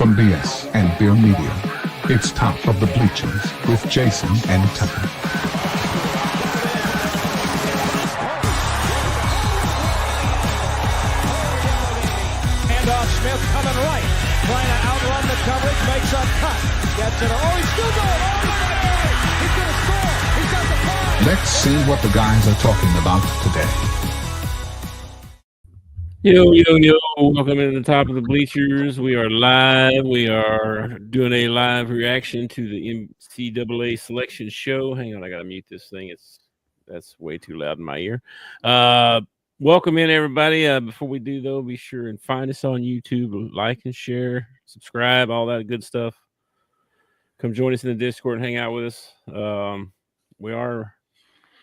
from BS and Beer Media. It's Top of the Bleachers with Jason and Tucker. Handoff, Smith coming right, trying to outrun the coverage, makes a cut, gets it. Oh, he's still going all the way. He's going to score. He's got the ball. Let's see what the guys are talking about today. Yo. Welcome to the Top of the Bleachers. We are live. We are doing a live reaction to the NCAA selection show. Hang on, I got to mute this thing. That's way too loud in my ear. Welcome in, everybody. Before we do, though, be sure and find us on YouTube. Like and share, subscribe, all that good stuff. Come join us in the Discord and hang out with us. We are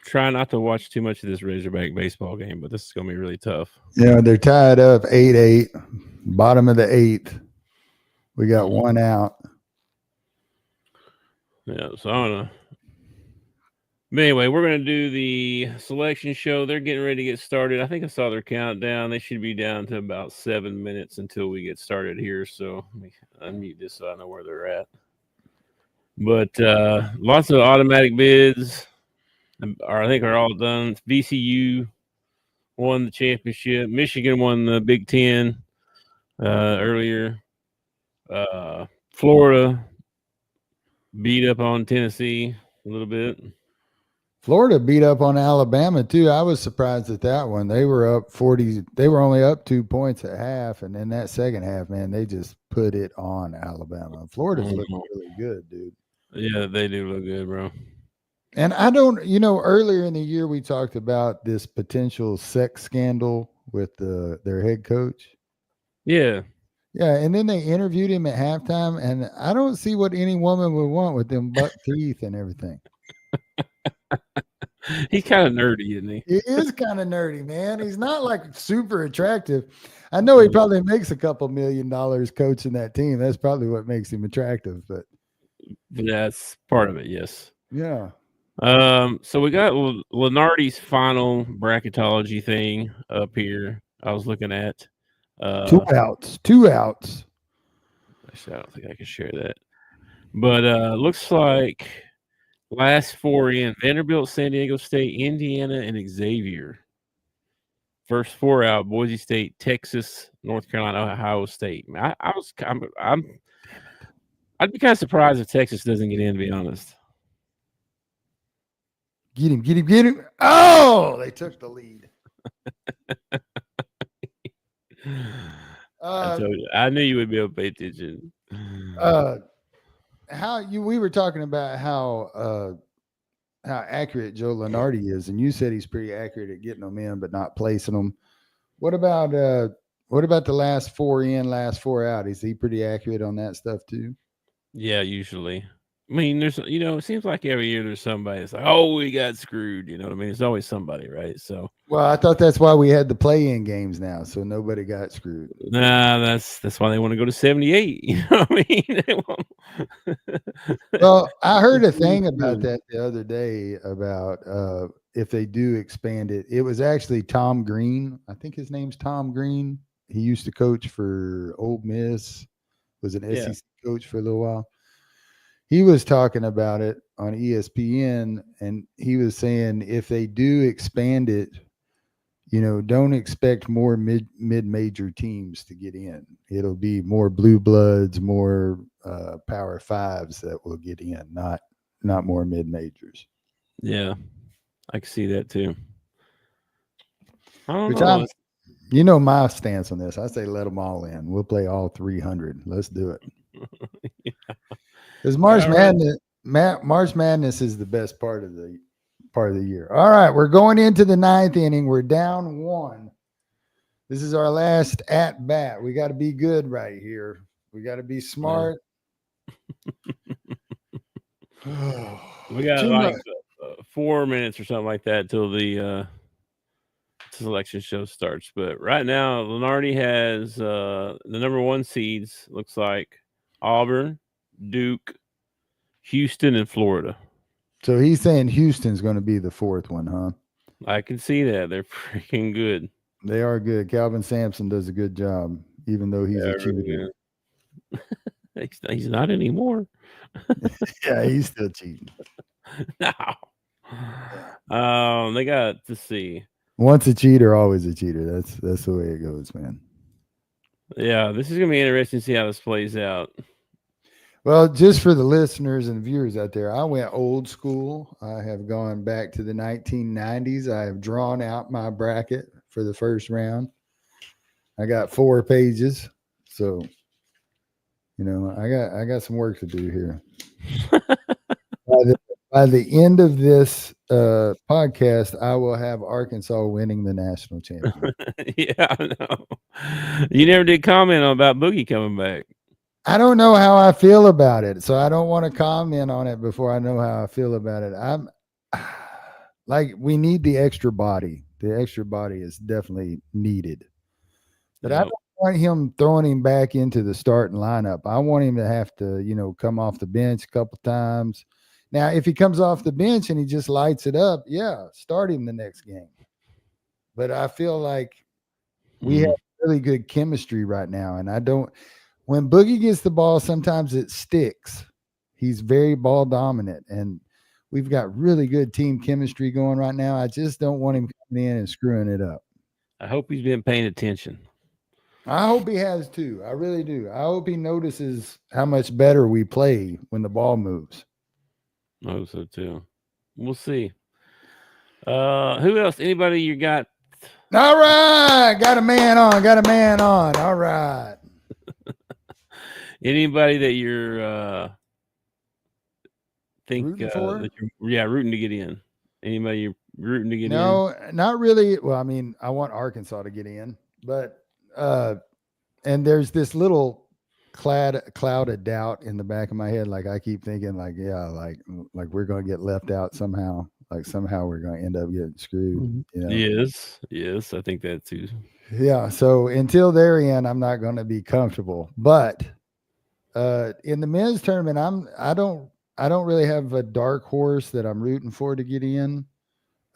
trying not to watch too much of this Razorback baseball game, but this is going to be really tough. Yeah, they're tied up 8-8, bottom of the 8th. We got one out. Yeah, so I don't know. But anyway, we're going to do the selection show. They're getting ready to get started. I think I saw their countdown. They should be down to about 7 minutes until we get started here. So let me unmute this so I know where they're at. But lots of automatic bids. I think are all done. VCU won the championship. Michigan won the Big Ten earlier. Florida beat up on Tennessee a little bit. Florida beat up on Alabama too. I was surprised at that one. They were up 40. They were only up 2 points at half, and in that second half, man, they just put it on Alabama. Florida's looking really good, dude. Yeah, they do look good, bro. And I don't, earlier in the year we talked about this potential sex scandal with their head coach. Yeah. Yeah, and then they interviewed him at halftime, and I don't see what any woman would want with them buck teeth and everything. He's kind of nerdy, isn't he? He is kind of nerdy, man. He's not like super attractive. I know he probably makes a couple $1 million coaching that team. That's probably what makes him attractive, but that's part of it, yes. Yeah. So we got Lenardi's final bracketology thing up here. I was looking at 2 outs. Actually, I don't think I can share that. But looks like last 4 in Vanderbilt, San Diego State, Indiana, and Xavier. First 4 out: Boise State, Texas, North Carolina, Ohio State. I'd be kind of surprised if Texas doesn't get in, to be honest. Get him. Oh, they took the lead. I knew you would be able to pay attention. We were talking about how accurate Joe Lenardi is, and you said he's pretty accurate at getting them in but not placing them. What about the last 4 in, last 4 out? Is he pretty accurate on that stuff too? Yeah, usually. I mean, there's, it seems like every year there's somebody that's like, oh, we got screwed. You know what I mean? There's always somebody, right? So, well, I thought that's why we had the play-in games now, so nobody got screwed. Nah, that's why they want to go to 78. You know what I mean? Well, I heard a thing about that the other day about if they do expand it. It was actually Tom Green. I think his name's Tom Green. He used to coach for Ole Miss, was an SEC coach for a little while. He was talking about it on ESPN, and he was saying if they do expand it, don't expect more mid-major teams to get in. It'll be more blue bloods, more power fives that will get in, not more mid-majors. Yeah, I can see that too. I don't know. My stance on this. I say let them all in. We'll play all 300. Let's do it. Yeah. Because March Madness is the best part of the year. All right, we're going into the 9th inning. We're down 1. This is our last at bat. We got to be good right here. We got to be smart. We got 4 minutes or something like that till the selection show starts. But right now, Lenardi has the number 1 seeds. Looks like Auburn, Duke, Houston, and Florida. So he's saying Houston's going to be the 4th one, huh? I can see that. They're freaking good. They are good. Calvin Sampson does a good job, even though he's a cheater. He's not anymore. Yeah, he's still cheating. No. They got to see. Once a cheater, always a cheater. That's the way it goes, man. Yeah, this is gonna be interesting to see how this plays out. Well, just for the listeners and viewers out there, I went old school. I have gone back to the 1990s. I have drawn out my bracket for the first round. I got 4 pages, so I got some work to do here. By the end of this podcast, I will have Arkansas winning the national championship. Yeah, I know. You never did comment about Boogie coming back. I don't know how I feel about it, so I don't want to comment on it before I know how I feel about it. I'm like, we need the extra body. The extra body is definitely needed. But I don't want him throwing him back into the starting lineup. I want him to have to, come off the bench a couple times. Now, if he comes off the bench and he just lights it up, yeah, start him the next game. But I feel like we have really good chemistry right now, and I don't. When Boogie gets the ball, sometimes it sticks. He's very ball dominant, and we've got really good team chemistry going right now. I just don't want him coming in and screwing it up. I hope he's been paying attention. I hope he has too. I really do. I hope he notices how much better we play when the ball moves. I hope so too. We'll see. Who else? Anybody you got? All right. Got a man on. All right. Anybody that you're Rooting for? that you're rooting to get in? Anybody you're rooting to get in? No, not really. Well, I mean, I want Arkansas to get in, but and there's this little cloud of doubt in the back of my head. Like, I keep thinking, like, yeah, like we're gonna get left out somehow. Like, somehow we're gonna end up getting screwed. Yes, I think that too. Yeah. So until they're in, I'm not gonna be comfortable. But in the men's tournament, I don't really have a dark horse that I'm rooting for to get in.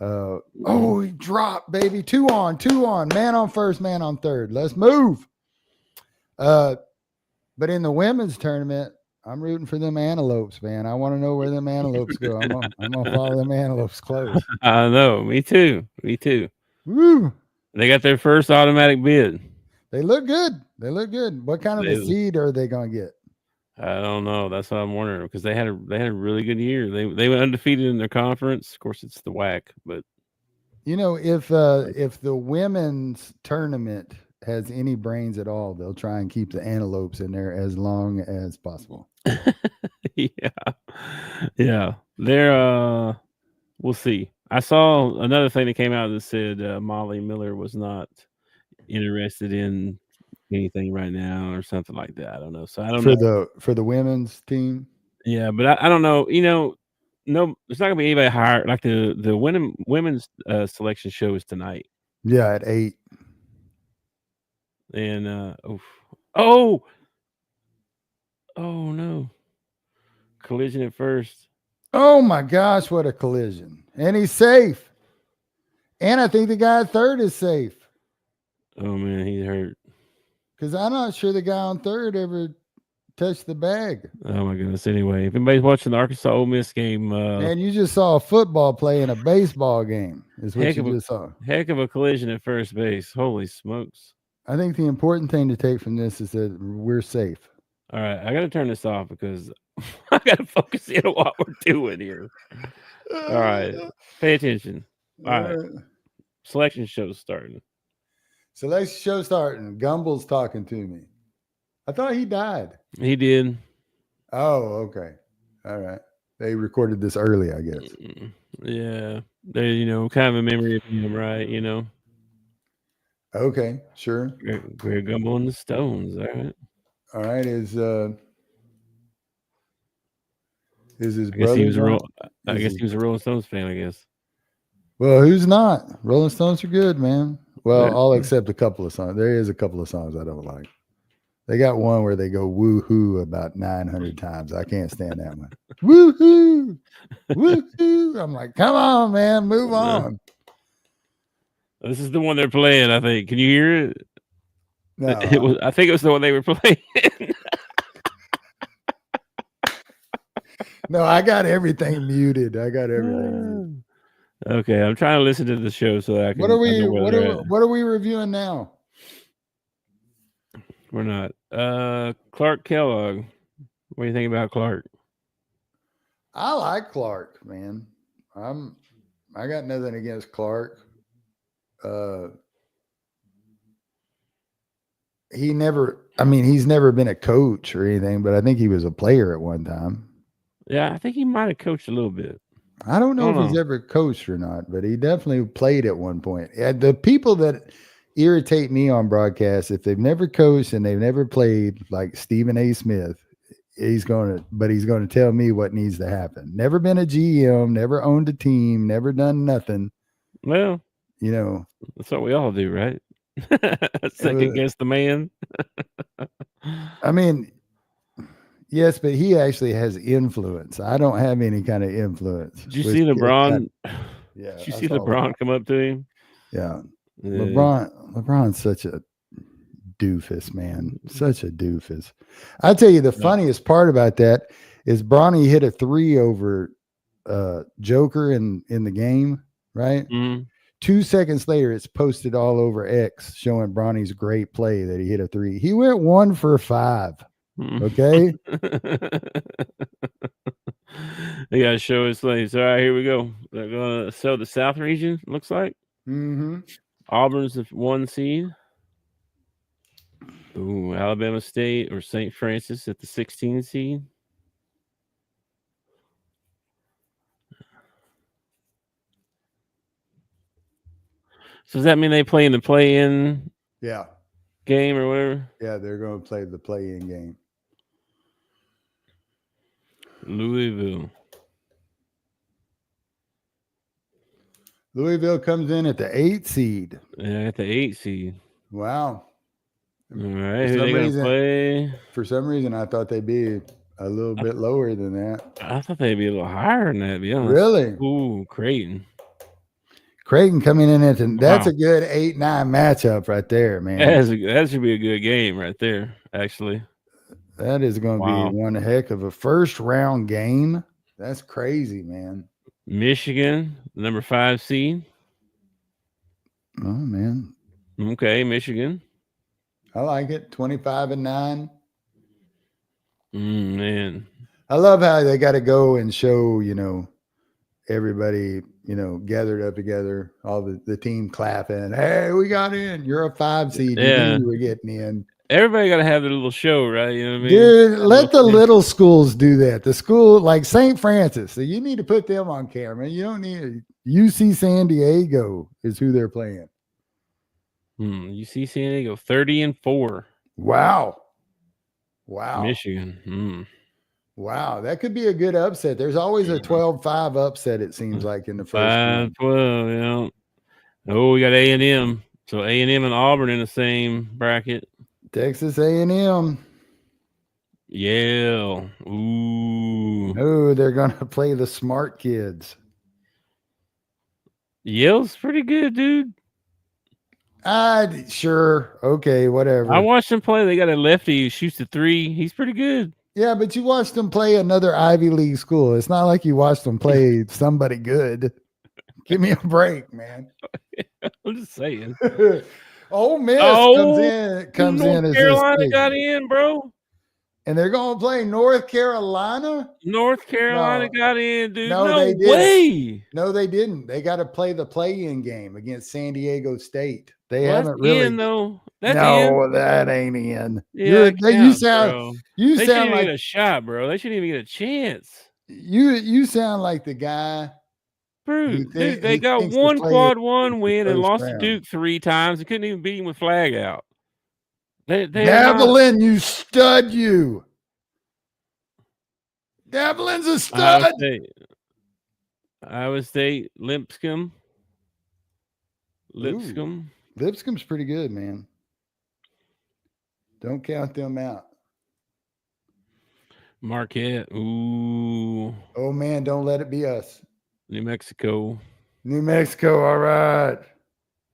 He dropped, baby. 2 on, man on first, man on third. Let's move. But in the women's tournament, I'm rooting for them antelopes, man. I want to know where them antelopes go. I'm gonna follow them antelopes close. I know. Me too. Woo! They got their first automatic bid. They look good. What kind of a seed are they gonna get? I don't know. That's what I'm wondering, because they had a really good year. They went undefeated in their conference. Of course, it's the WAC, but if the women's tournament has any brains at all, they'll try and keep the antelopes in there as long as possible. Yeah. They're we'll see. I saw another thing that came out that said Molly Miller was not interested in anything right now or something like that. I don't know. So I don't know for the women's team. Yeah, but I don't know. No, there's not gonna be anybody hired. Like the women's selection show is tonight. Yeah, at 8. And oh no, collision at first. Oh my gosh, what a collision! And he's safe. And I think the guy at third is safe. Oh man, he's hurt. Because I'm not sure the guy on third ever touched the bag. Oh my goodness. Anyway, if anybody's watching the Arkansas Ole Miss game, man, you just saw a football play in a baseball game. Is what you just saw. Heck of a collision at first base. Holy smokes! I think the important thing to take from this is that we're safe. All right, I got to turn this off because I got to focus in on what we're doing here. All right, pay attention. All right, selection show's starting. Selection show starting. Gumbel's talking to me. I thought he died. He did. Oh, okay. All right. They recorded this early, I guess. Yeah, they kind of a memory of him, right? Okay, sure. Greg Gumbel and the Stones. All right. All right. Is his I guess brother? he was a Rolling Stones fan, I guess. Well, who's not? Rolling Stones are good, man. Well, all except a couple of songs. There is a couple of songs I don't like. They got one where they go woo-hoo about 900 times. I can't stand that one. Woo-hoo! Woo-hoo! I'm like, come on, man. Move on. This is the one they're playing, I think. Can you hear it? No. I think it was the one they were playing. No, I got everything muted. I got everything muted. Okay, I'm trying to listen to the show so that I can. What are we? I know where they're at. What are we reviewing now? We're not. Clark Kellogg. What do you think about Clark? I like Clark, man. I got nothing against Clark. He's never been a coach or anything, but I think he was a player at one time. Yeah, I think he might have coached a little bit. I don't know if he's ever coached or not, but he definitely played at one point. The people that irritate me on broadcast, if they've never coached and they've never played, like Stephen A. Smith, he's going to tell me what needs to happen. Never been a GM, never owned a team, never done nothing. Well, that's what we all do, right? Second guess the man. I mean, yes, but he actually has influence. I don't have any kind of influence. Did you see LeBron? Did you see LeBron come up to him? Yeah. LeBron's such a doofus, man. Such a doofus. I'll tell you the funniest part about that is Bronny hit a 3 over Joker in the game, right? Mm-hmm. 2 seconds later, it's posted all over X showing Bronny's great play that he hit a 3. He went 1 for 5. Okay. They got to show his slaves. All right, here we go. They're going to sell the South region, looks like. Mm-hmm. Auburn's the 1 seed. Ooh, Alabama State or St. Francis at the 16 seed. So does that mean they play in the play-in game or whatever? Yeah, they're going to play the play-in game. Louisville comes in at the 8 seed. Yeah, at the 8 seed. Wow. All right, who they going to play? For some reason, I thought they'd be a little bit lower than that. I thought they'd be a little higher than that, to be honest. Really? Ooh, Creighton coming in at that's a good 8-9 matchup right there, man. That should be a good game right there, actually. That is going to be one heck of a first round game. That's crazy, man. Michigan, number 5 seed. Oh, man. Okay, Michigan. I like it. 25-9. Man. I love how they got to go and show, everybody, gathered up together, all the team clapping. Hey, we got in. You're a 5 seed. Yeah. You were getting in. Everybody got to have their little show, right? You know what I mean? Dude, let the little schools do that. The school like St. Francis, so you need to put them on camera. You don't need UC San Diego is who they're playing. UC San Diego 30-4. Wow. Michigan. Wow, that could be a good upset. There's always a 12-5 upset, it seems like, in the first 5-12, yeah. Oh, we got A&M. So A&M and Auburn in the same bracket. Texas A&M. Yale. Ooh. Oh, they're going to play the smart kids. Yale's pretty good, dude. Sure. Okay, whatever. I watched them play. They got a lefty who shoots the 3. He's pretty good. Yeah, but you watched them play another Ivy League school. It's not like you watched them play somebody good. Give me a break, man. I'm just saying. Ole Miss comes in. North Carolina got in, bro. And they're going to play North Carolina? North Carolina got in, dude. No they didn't. Way. No, they didn't. They got to play the play-in game against San Diego State. They haven't really. In, though. That ain't in. Yeah, you sound like a shot, bro. They shouldn't even get a chance. You sound like the guy. Bro, they got one quad 1 win and lost to Duke 3 times. They couldn't even beat him with flag out. Davelin, you stud, you. Davelin's a stud. Iowa State, Lipscomb. Lipscomb's pretty good, man. Don't count them out. Marquette. Ooh. Oh, man, don't let it be us. New Mexico. All right.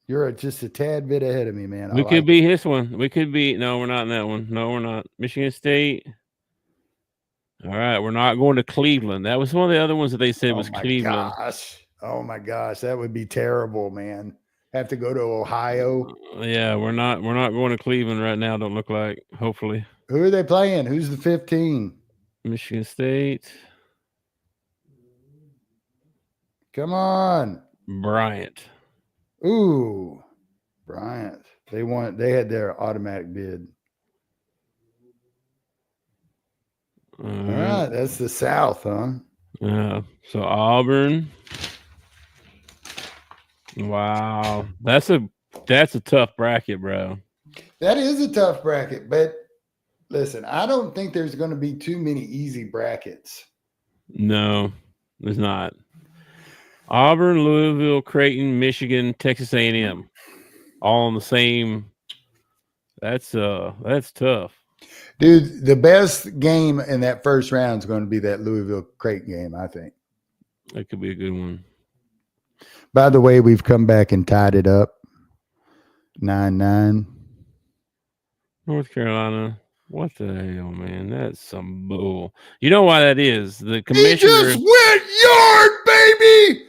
You're just a tad bit ahead of me, man. We could be this one. We could be. No, we're not in that one. No, we're not. Michigan State. All right, we're not going to Cleveland. That was one of the other ones that they said was Cleveland. Oh my gosh, that would be terrible, man. Have to go to Ohio. Yeah, we're not going to Cleveland right now. Don't look like. Hopefully, Who are they playing? Who's the 15? Michigan State. Come on, Bryant. Ooh, Bryant. They had their automatic bid. All right, that's the South, huh? So Auburn. Wow, that's a tough bracket, bro. That is a tough bracket, but listen, I don't think there's going to be too many easy brackets. No, there's not. Auburn, Louisville, Creighton, Michigan, Texas A&M, all on the same. That's tough. Dude, the best game in that first round is going to be that Louisville Creighton game, I think. That could be a good one. By the way, we've come back and tied it up 9-9. North Carolina. What the hell, man? That's some bull. You know why that is? The commissioner. He just went yard, baby.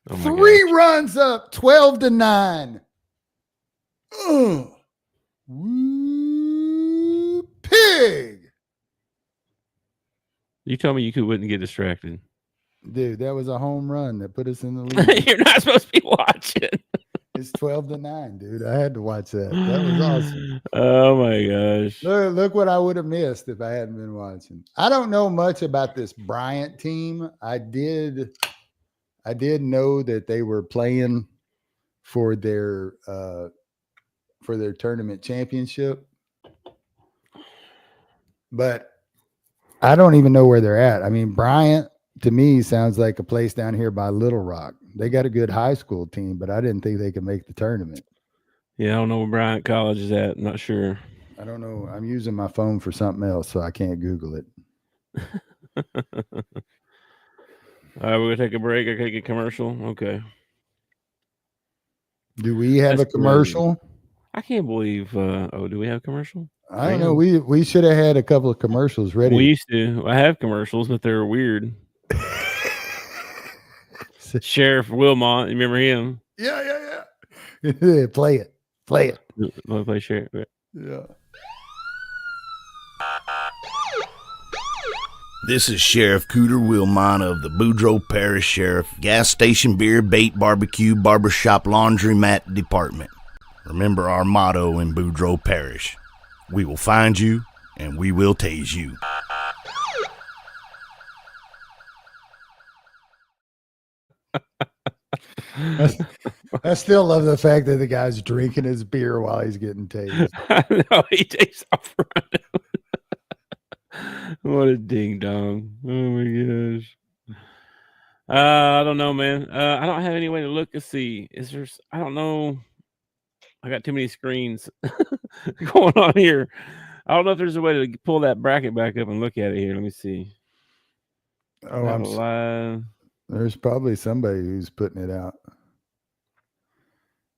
Oh 3 runs up, 12-9. Woo, pig. You told me you wouldn't get distracted. Dude, that was a home run that put us in the lead. You're not supposed to be watching. It's 12-9, dude. I had to watch that. That was awesome. Oh my gosh. Look what I would have missed if I hadn't been watching. I don't know much about this Bryant team. I did know that they were playing for their tournament championship, but I don't even know where they're at. I mean, Bryant to me sounds like a place down here by Little Rock. They got a good high school team, but I didn't think they could make the tournament. Yeah, I don't know where Bryant College is at. I'm not sure. I don't know. I'm using my phone for something else, so I can't Google it. All right, we're gonna take a break. I take a commercial. Okay. Do we have a commercial? Crazy. I can't believe. Do we have a commercial? I don't know. We should have had a couple of commercials ready. We used to. I have commercials, but they're weird. Sheriff Wilmot, you remember him? Yeah. Play it. Want to play Sheriff? Yeah. This is Sheriff Cooter Wilmot of the Boudreaux Parish Sheriff Gas Station Beer, Bait, Barbecue, Barbershop, Laundromat Department. Remember our motto in Boudreaux Parish: we will find you and we will tase you. I still love the fact that the guy's drinking his beer while he's getting tased. I know, he takes off running. What a ding dong. Oh my gosh. I don't know, man. I don't have any way to look and see. I don't know. I got too many screens going on here. I don't know if there's a way to pull that bracket back up and look at it here. Let me see. Oh, I'm live. There's probably somebody who's putting it out.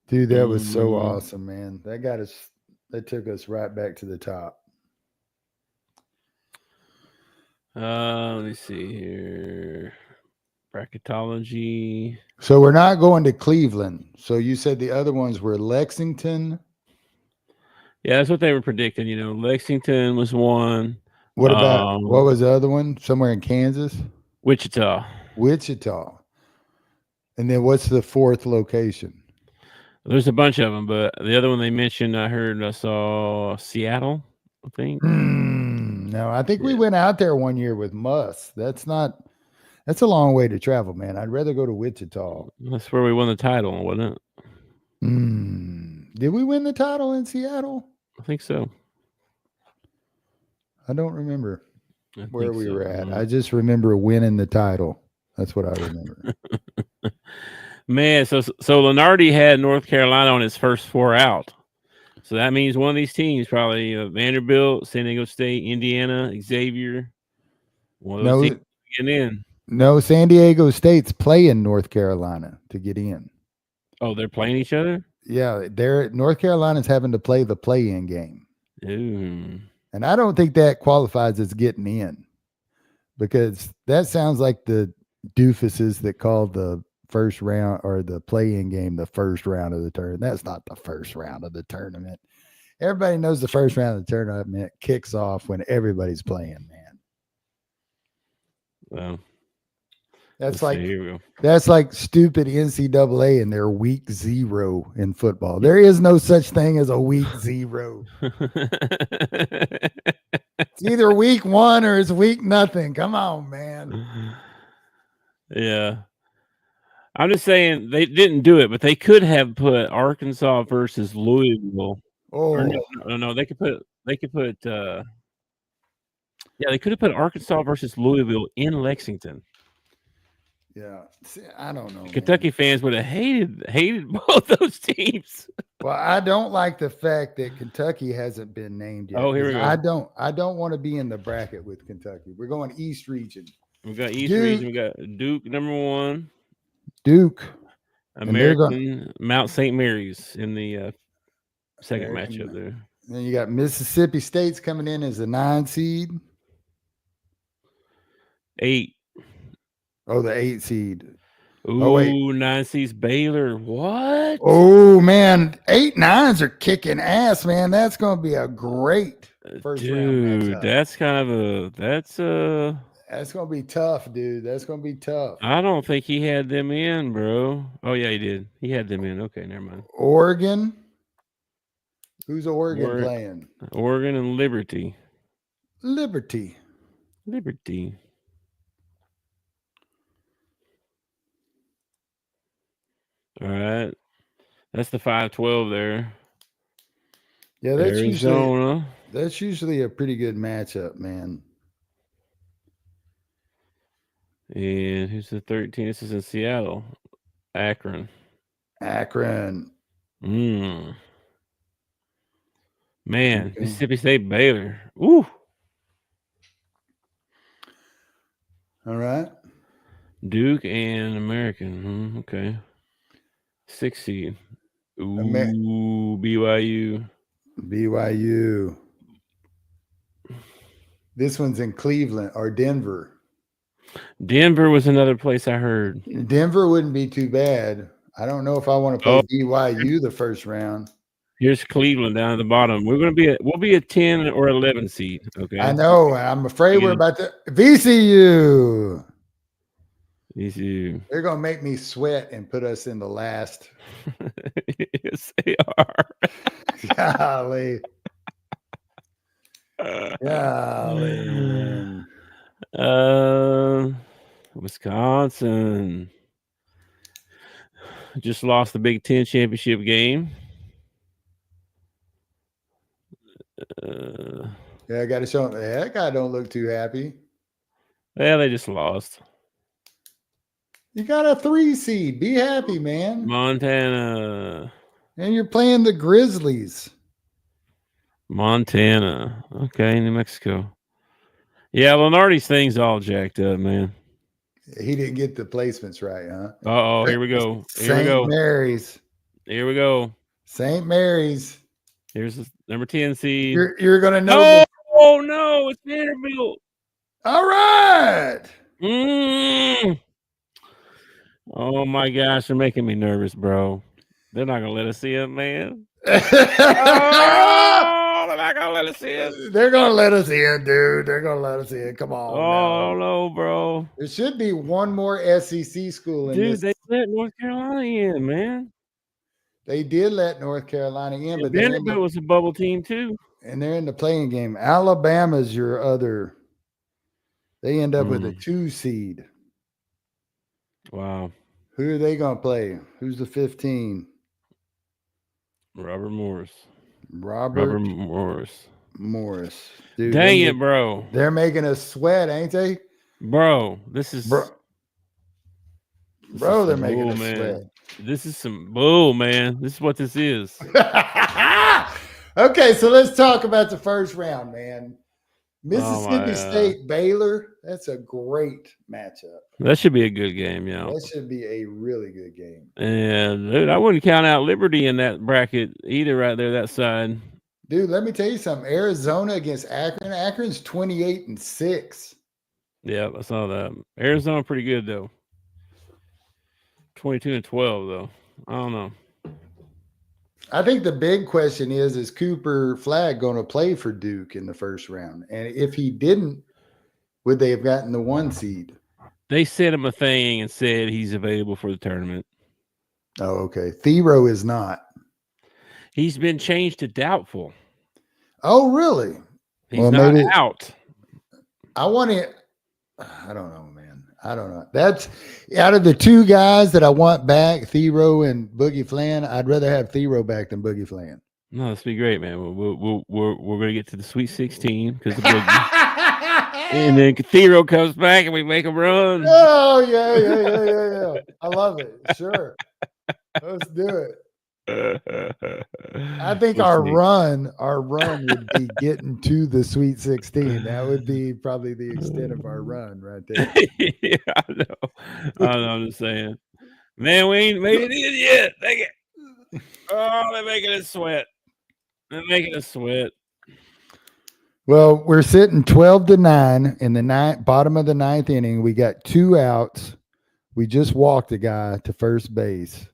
Dude, that was so awesome, man. That took us right back to the top. Let me see here. Bracketology. So we're not going to Cleveland. So you said the other ones were Lexington. Yeah, that's what they were predicting. You know, Lexington was one. What about what was the other one? Somewhere in Kansas? Wichita. And then what's the fourth location? There's a bunch of them, but the other one they mentioned, I saw Seattle, I think. No, I think we went out there one year with Muss. That's a long way to travel, man. I'd rather go to Wichita. That's where we won the title, wasn't it? Did we win the title in Seattle? I think so. I don't remember where we were at. I just remember winning the title. That's what I remember. Man, so Lenardi had North Carolina on his first 4 out. So that means one of these teams, probably Vanderbilt, San Diego State, Indiana, Xavier. One of those teams getting in. No, San Diego State's playing North Carolina to get in. Oh, they're playing each other? Yeah, North Carolina's having to play the play-in game. Ooh. And I don't think that qualifies as getting in. because that sounds like the doofuses that call the first round or the play-in game the first round of the tournament. That's not the first round of the tournament. Everybody knows the first round of the tournament kicks off when everybody's playing, man. Well, That's let's see, here we go. that's like stupid NCAA and their week 0 in football. There is no such thing as a week 0. It's either week 1 or it's week nothing. Come on, man. Yeah. I'm just saying they didn't do it, but they could have put Arkansas versus Louisville. Oh, Or no, they could put they could have put Arkansas versus Louisville in Lexington. yeah. See, I don't know. Kentucky fans would have hated both those teams. Well, I don't like the fact that Kentucky hasn't been named yet. Oh, here we go. I don't want to be in the bracket with Kentucky. We're going East Region. We got East Duke. Region. We got Duke #1, Duke. American Mount St. Mary's in the second American- matchup there. Then you got Mississippi State's coming in as a 9 seed. 8. Oh, the 8 seed. Ooh, Oh, wait. 9 seeds Baylor. What? Oh man, 8 9s are kicking ass, man. That's going to be a great first round Dude, matchup. that's kind of That's going to be tough, dude. That's going to be tough. I don't think he had them in, bro. Oh yeah, he did. He had them in. Okay, never mind. Oregon. Who's Oregon Oregon. playing? Oregon and Liberty. Liberty. All right. That's the 5-12 there. Yeah, Arizona. that's usually a pretty good matchup, man. And who's the 13? This is in Seattle. Akron. Man, Okay. Mississippi State Baylor. Ooh. All right. Duke and American. Okay. 6 seed. Ooh, BYU. This one's in Cleveland or Denver. Denver was another place I heard. Denver wouldn't be too bad. I don't know if I want to play BYU the first round. Here's Cleveland down at the bottom. We'll be a 10 or 11 seed. Okay. I know. I'm afraid we're about to VCU. VCU. They're gonna make me sweat and put us in the last. Yes, they are. Golly. Golly, man. Wisconsin just lost the Big Ten championship game. Yeah, I got to show him. That guy don't look too happy. Yeah, they just lost. You got a 3 seed. Be happy, man. Montana. And you're playing the Grizzlies. Montana. Okay, New Mexico. Yeah, Lenardi's thing's all jacked up, man. He didn't get the placements right, huh? Oh, here we go. St. Mary's. Here we go. St. Mary's. Here's the number 10 seed. You're gonna know. Oh no, it's Vanderbilt. All right. Oh my gosh, they're making me nervous, bro. They're not gonna let us see it, man. They're not gonna let us see it. gonna let us in, dude. They're gonna let us in. Come on. Oh now. no, bro. There should be one more SEC school in Dude, this. they let North Carolina in, man. They did let North Carolina in, but Vanderbilt was a bubble team too. and they're in the playing game. Alabama's your other. They end up with a 2 seed. Wow. Who are they going to play? Who's the 15? Robert Morris. Robert Morris. Dude, Dang it, bro. They're making us sweat, ain't they? Bro, this is Bro, they're making us man. sweat. This is some bull, man. This is what this is. Okay, so let's talk about the first round, man. Oh, Mississippi State, Baylor. That's a great matchup. That should be a good game, yeah. That should be a really good game. And dude, I wouldn't count out Liberty in that bracket either, right there, that side. Dude, let me tell you something. Arizona against Akron. Akron's 28-6. Yeah, I saw that. Arizona pretty good though. 22-12 though. I don't know. I think the big question is Cooper Flagg going to play for Duke in the first round? And if he didn't, would they have gotten the 1 seed? They sent him a thing and said he's available for the tournament. Oh, okay. Thero is not. He's been changed to doubtful. Oh, really? He's not out. I want to. I don't know, man. I don't know. That's out of the 2 guys that I want back, Thero and Boogie Flan. I'd rather have Thero back than Boogie Flan. No, this be great, man. We're gonna get to the Sweet 16 because and then Thero comes back and we make him run. Oh yeah. I love it. Sure, let's do it. I think our run would be getting to the Sweet 16. That would be probably the extent of our run right there. Yeah, I know. I'm just saying, man, we ain't made it in yet. Dang it. Oh, they're making us sweat. They're making us sweat. Well, we're sitting 12-9 in the bottom of the 9th inning. We got 2 outs. We just walked a guy to first base.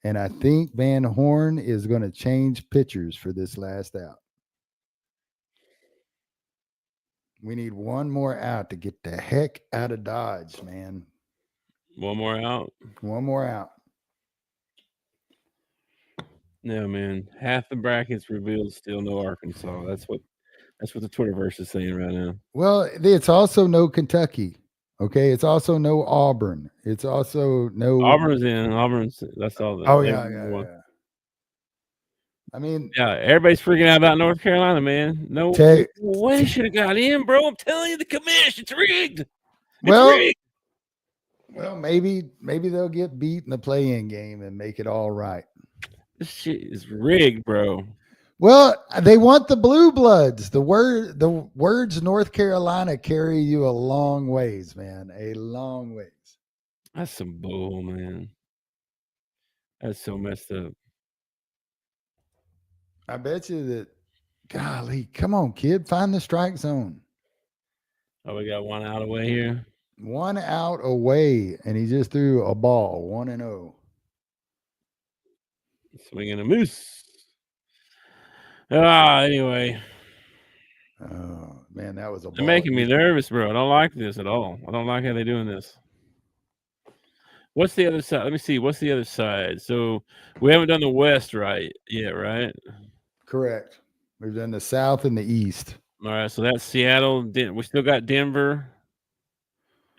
And I think Van Horn is going to change pitchers for this last out. We need 1 more out to get the heck out of Dodge, man. 1 more out. 1 more out. No, man. Half the brackets revealed still no Arkansas. That's what the Twitterverse is saying right now. Well, it's also no Kentucky. Okay, it's also no Auburn. It's also no Auburn's in. That's all. Oh yeah. I mean, yeah, everybody's freaking out about North Carolina, man. No way should have got in, bro. I'm telling you, the commission, it's rigged. Rigged. Well, maybe they'll get beat in the play-in game and make it all right. This shit is rigged, bro. Well, they want the blue bloods. The words North Carolina carry you a long ways, man. A long ways. That's some bull, man. That's so messed up. I bet you that, golly, come on, kid, find the strike zone. Oh, we got 1 out away here. 1 out away, and he just threw a ball, 1-0. Swinging a moose. Anyway. Oh, man, that was a ball. They're making me nervous, bro. I don't like this at all. I don't like how they're doing this. What's the other side? Let me see. What's the other side? So we haven't done the West right yet, right? Correct. We've done the South and the East. All right. So that's Seattle. We still got Denver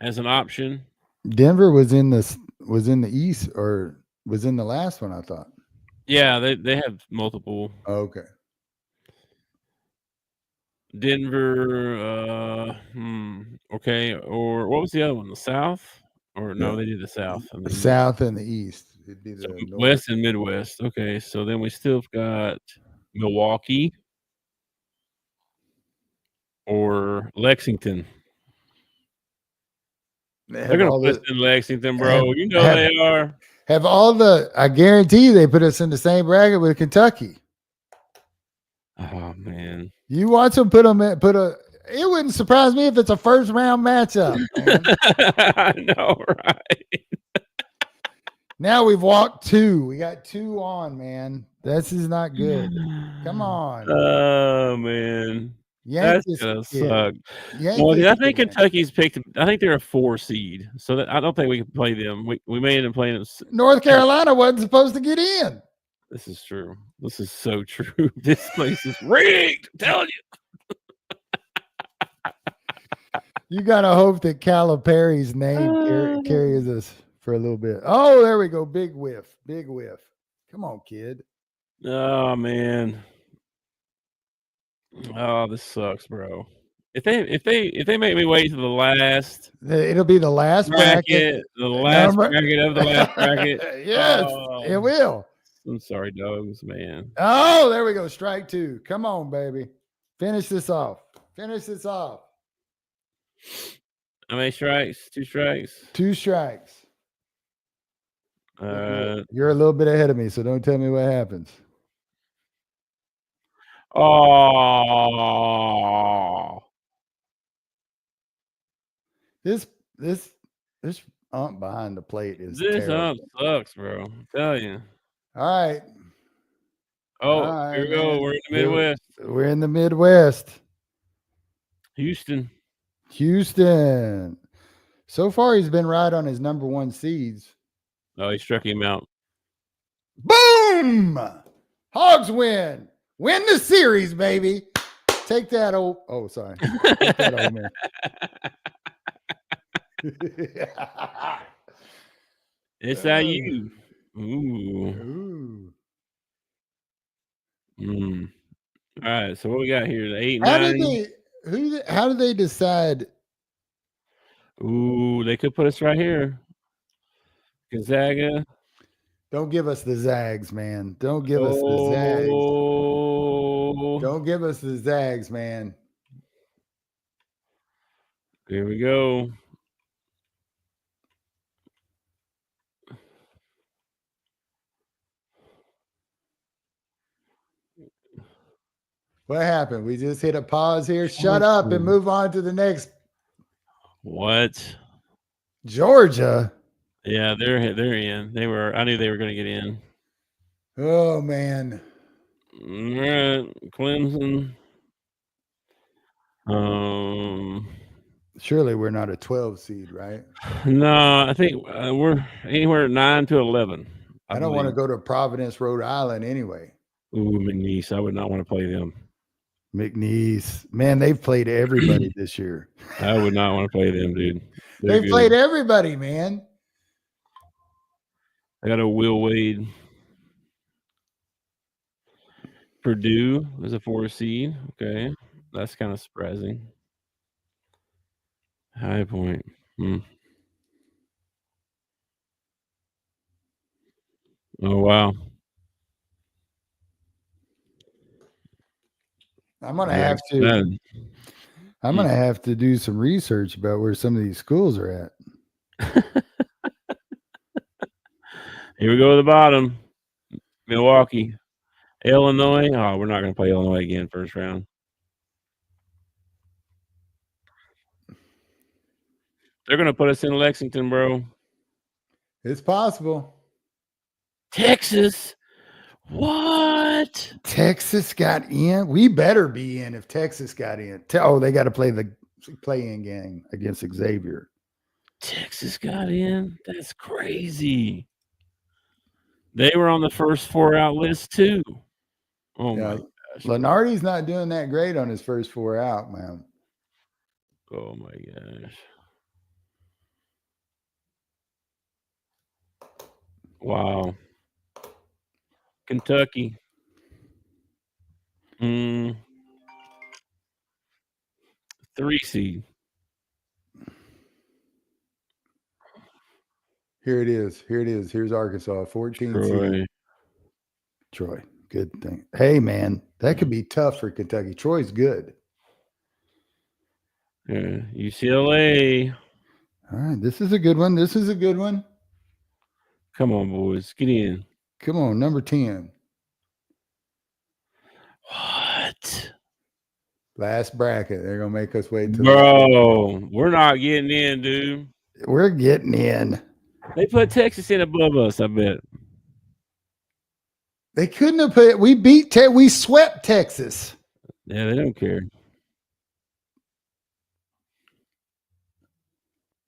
as an option. Denver was in the East, or was in the last one, I thought. Yeah, they have multiple. Okay. Denver. Okay. Or what was the other one? The South? Or no, they did the South. I mean, the South and the East. It'd be the West and Midwest. Okay, so then we still got Milwaukee or Lexington. They're gonna put us in Lexington, bro. You know they are. I guarantee you they put us in the same bracket with Kentucky. Oh man. You watch them it wouldn't surprise me if it's a first round matchup. I know, right? Now we've walked 2. We got 2 on, man. This is not good. Come on. Oh man. Yankees, that's gonna suck. Well, I think Kentucky's picked. I think they're a 4 seed, so I don't think we can play them. We may end up playing them. North Carolina wasn't supposed to get in. This is true. This is so true. This place is rigged. I'm telling you. You gotta hope that Calipari's name carries us for a little bit. Oh, there we go. Big whiff. Big whiff. Come on, kid. Oh man. Oh, this sucks, bro. If they make me wait to the last, it'll be the last bracket. The last bracket of the last bracket. Yes, it will. I'm sorry, dogs, man. Oh, there we go. Strike 2. Come on, baby. Finish this off. How many strikes? 2 strikes? 2 strikes. You're a little bit ahead of me, so don't tell me what happens. Oh. This ump behind the plate is This terrible. sucks, bro. I'm telling you. All right. Oh, All right, here we go. man. We're in the Midwest. We're in the Midwest. Houston. So far, he's been right on his number one seeds. Oh, he struck him out. Boom! Hogs win. Win the series, baby. Take that, sorry. Take that, old man. It's IU. Ooh. All right. So what we got here? The 8, 9. How did they decide? Ooh, they could put us right here. Gonzaga. Don't give us the Zags, man. Don't give us the Zags. Don't give us the Zags, man. Here we go. What happened? We just hit a pause here. Shut up and move on to the next. What? Georgia. Yeah, they're in. I knew they were going to get in. Oh man. All right, Clemson. Surely we're not a 12 seed, right? No, I think we're anywhere 9 to 11. I don't want to go to Providence, Rhode Island anyway. Ooh, McNeese. I would not want to play them. McNeese. Man, they've played everybody this year. I would not want to play them, dude. They've played everybody, man. I got a Will Wade. Purdue is a 4 seed. Okay. That's kind of surprising. High Point. Oh, wow. I'm gonna have to do some research about where some of these schools are at. Here we go to the bottom. Milwaukee. Illinois. Oh, we're not going to play Illinois again first round. They're going to put us in Lexington, bro. It's possible. Texas. What? Texas got in. We better be in if Texas got in. They got to play the play-in game against Xavier. Texas got in? That's crazy. They were on the first 4 out list too. Oh my gosh. Lenardi's not doing that great on his first 4 out, man. Oh my gosh. Wow. Kentucky. 3 seed. Here it is. Here's Arkansas, 14 seed. Troy. Good thing. Hey, man, that could be tough for Kentucky. Troy's good. Yeah, UCLA. All right, this is a good one. Come on, boys. Get in. Come on, number 10. What? Last bracket. They're going to make us wait. Bro, we're not getting in, dude. We're getting in. They put Texas in above us, I bet. They couldn't have put. We swept Texas. Yeah, they don't care.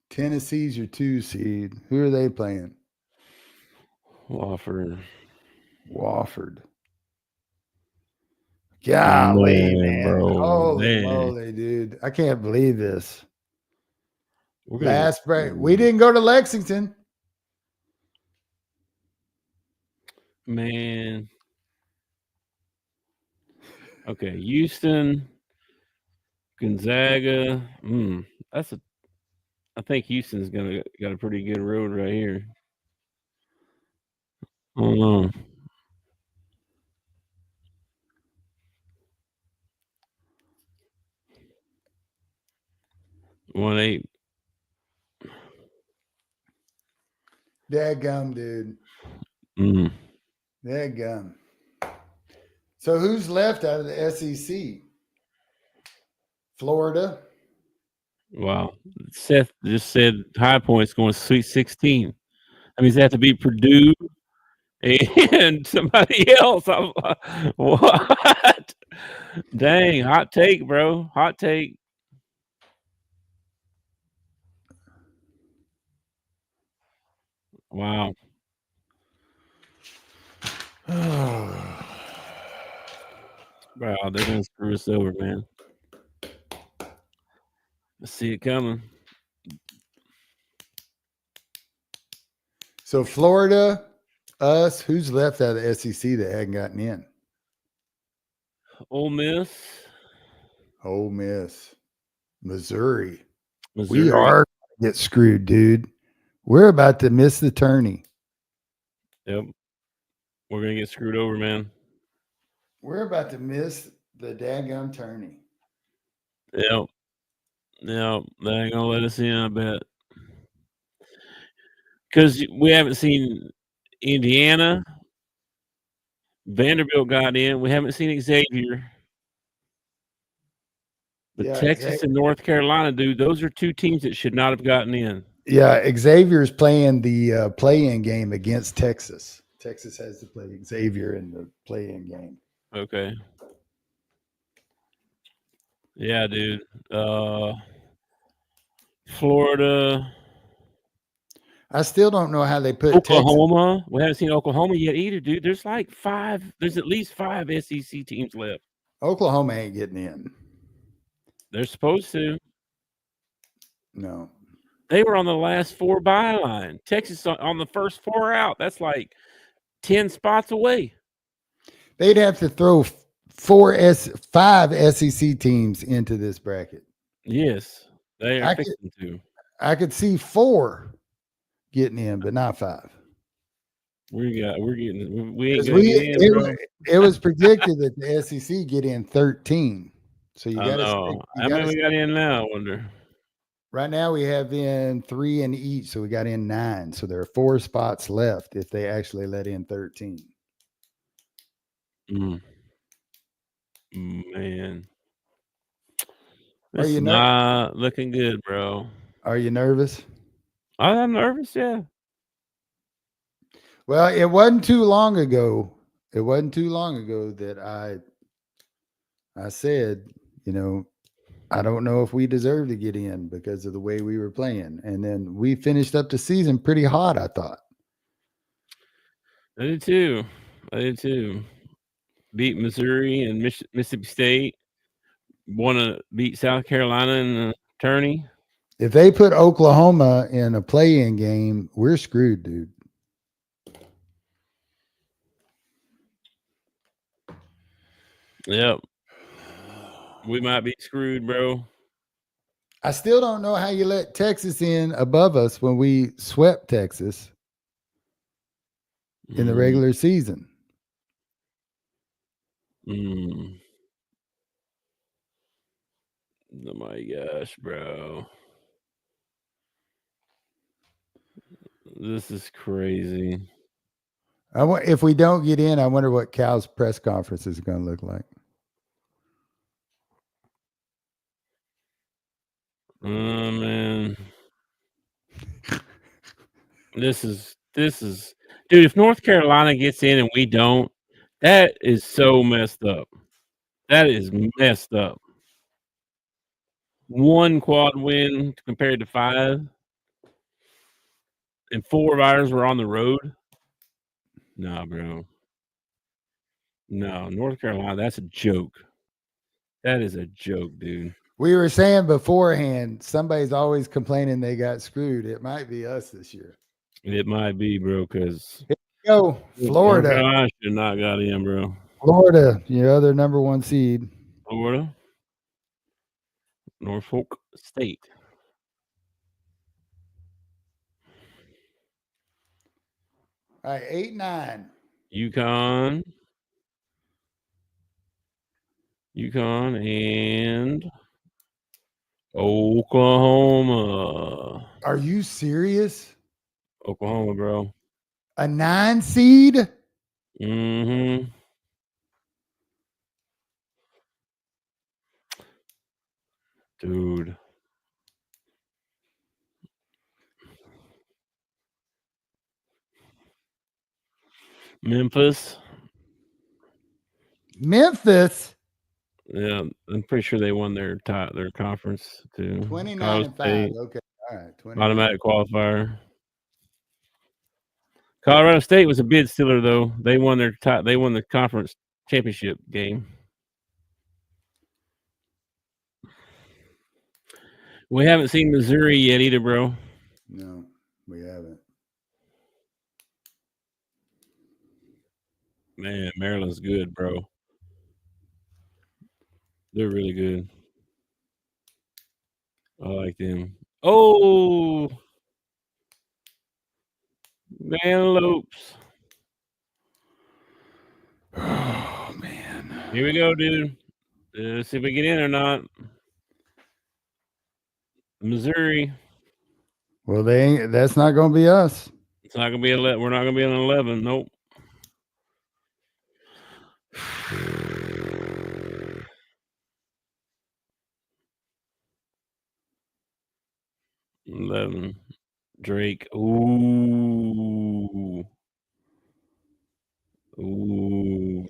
Tennessee's your 2 seed. Who are they playing? Wofford. Golly, man. Bro. Holy moly, dude. I can't believe this. Last break. We didn't go to Lexington. Man. Okay, Houston, Gonzaga. I think Houston's got a pretty good road right here. I don't know. One 8. Dadgum, dude. Dadgum. So who's left out of the SEC? Florida. Wow. Seth just said High Point's going to Sweet 16. That means they have to beat Purdue and somebody else. I'm like, what? Dang, hot take, bro. Hot take. Wow. Wow, they're going to screw us over, man. I see it coming. So Florida, us, who's left out of the SEC that hadn't gotten in? Ole Miss. Ole Miss, Missouri. Missouri. We are gonna get screwed, dude. We're about to miss the tourney. Yep. We're going to get screwed over, man. We're about to miss the daggum tourney. Yep. Yep. They ain't going to let us in, I bet. Because we haven't seen Indiana. Vanderbilt got in. We haven't seen Xavier. But Yeah, Texas and North Carolina, dude, those are two teams that should not have gotten in. Yeah, Xavier's playing the play-in game against Texas. Texas has to play Xavier in the play-in game. Okay. Yeah, dude. Florida. I still don't know how they put Oklahoma. Texas. We haven't seen Oklahoma yet either, dude. There's like five. There's at least 5 SEC teams left. Oklahoma ain't getting in. They're supposed to. No. They were on the last 4 byline. Texas on the first 4 out. That's like 10 spots away. They'd have to throw 5 SEC teams into this bracket. Yes, they are fixing to. I could see 4 getting in, but not 5. We ain't gonna get in. It was predicted that the SEC get in 13. So you got to. How many we got in now? I wonder. Right now we have in 3 in each, so we got in 9. So there are 4 spots left if they actually let in 13. Man, this is not looking good, bro. Are you nervous? I'm nervous, yeah. Well, it wasn't too long ago. That I said, I don't know if we deserve to get in because of the way we were playing. And then we finished up the season pretty hot, I thought. I did too. Beat Missouri and Mississippi State. Want to beat South Carolina in the tourney. If they put Oklahoma in a play-in game, we're screwed, dude. Yep. We might be screwed, bro. I still don't know how you let Texas in above us when we swept Texas in the regular season. Oh my gosh, bro. This is crazy. If we don't get in, I wonder what Cal's press conference is going to look like. Oh man. This is dude, if North Carolina gets in and we don't, that is so messed up. That is messed up. 1 quad win compared to 5. And 4 of ours were on the road. Nah, bro. No, North Carolina, that's a joke. That is a joke, dude. We were saying beforehand, somebody's always complaining they got screwed. It might be us this year. It might be, bro, because Florida. North Carolina should not got in, bro. Florida, your other number 1 seed. Florida. Norfolk State. All right, 8-9. UConn and Oklahoma. Are you serious? Oklahoma, bro. A 9 seed? Mm-hmm. Dude. Memphis. Yeah, I'm pretty sure they won their conference too. 29 and 5. Okay. All right. 29. Automatic qualifier. Colorado State was a bid stealer though. They won the conference championship game. We haven't seen Missouri yet either, bro. No, we haven't. Man, Maryland's good, bro. They're really good. I like them. Oh, Antelopes. Oh man. Here we go, dude. Let's see if we get in or not. Missouri. Well, that's not going to be us. It's not gonna be 11. We're not gonna be on 11. Nope. $11. Drake. Ooh.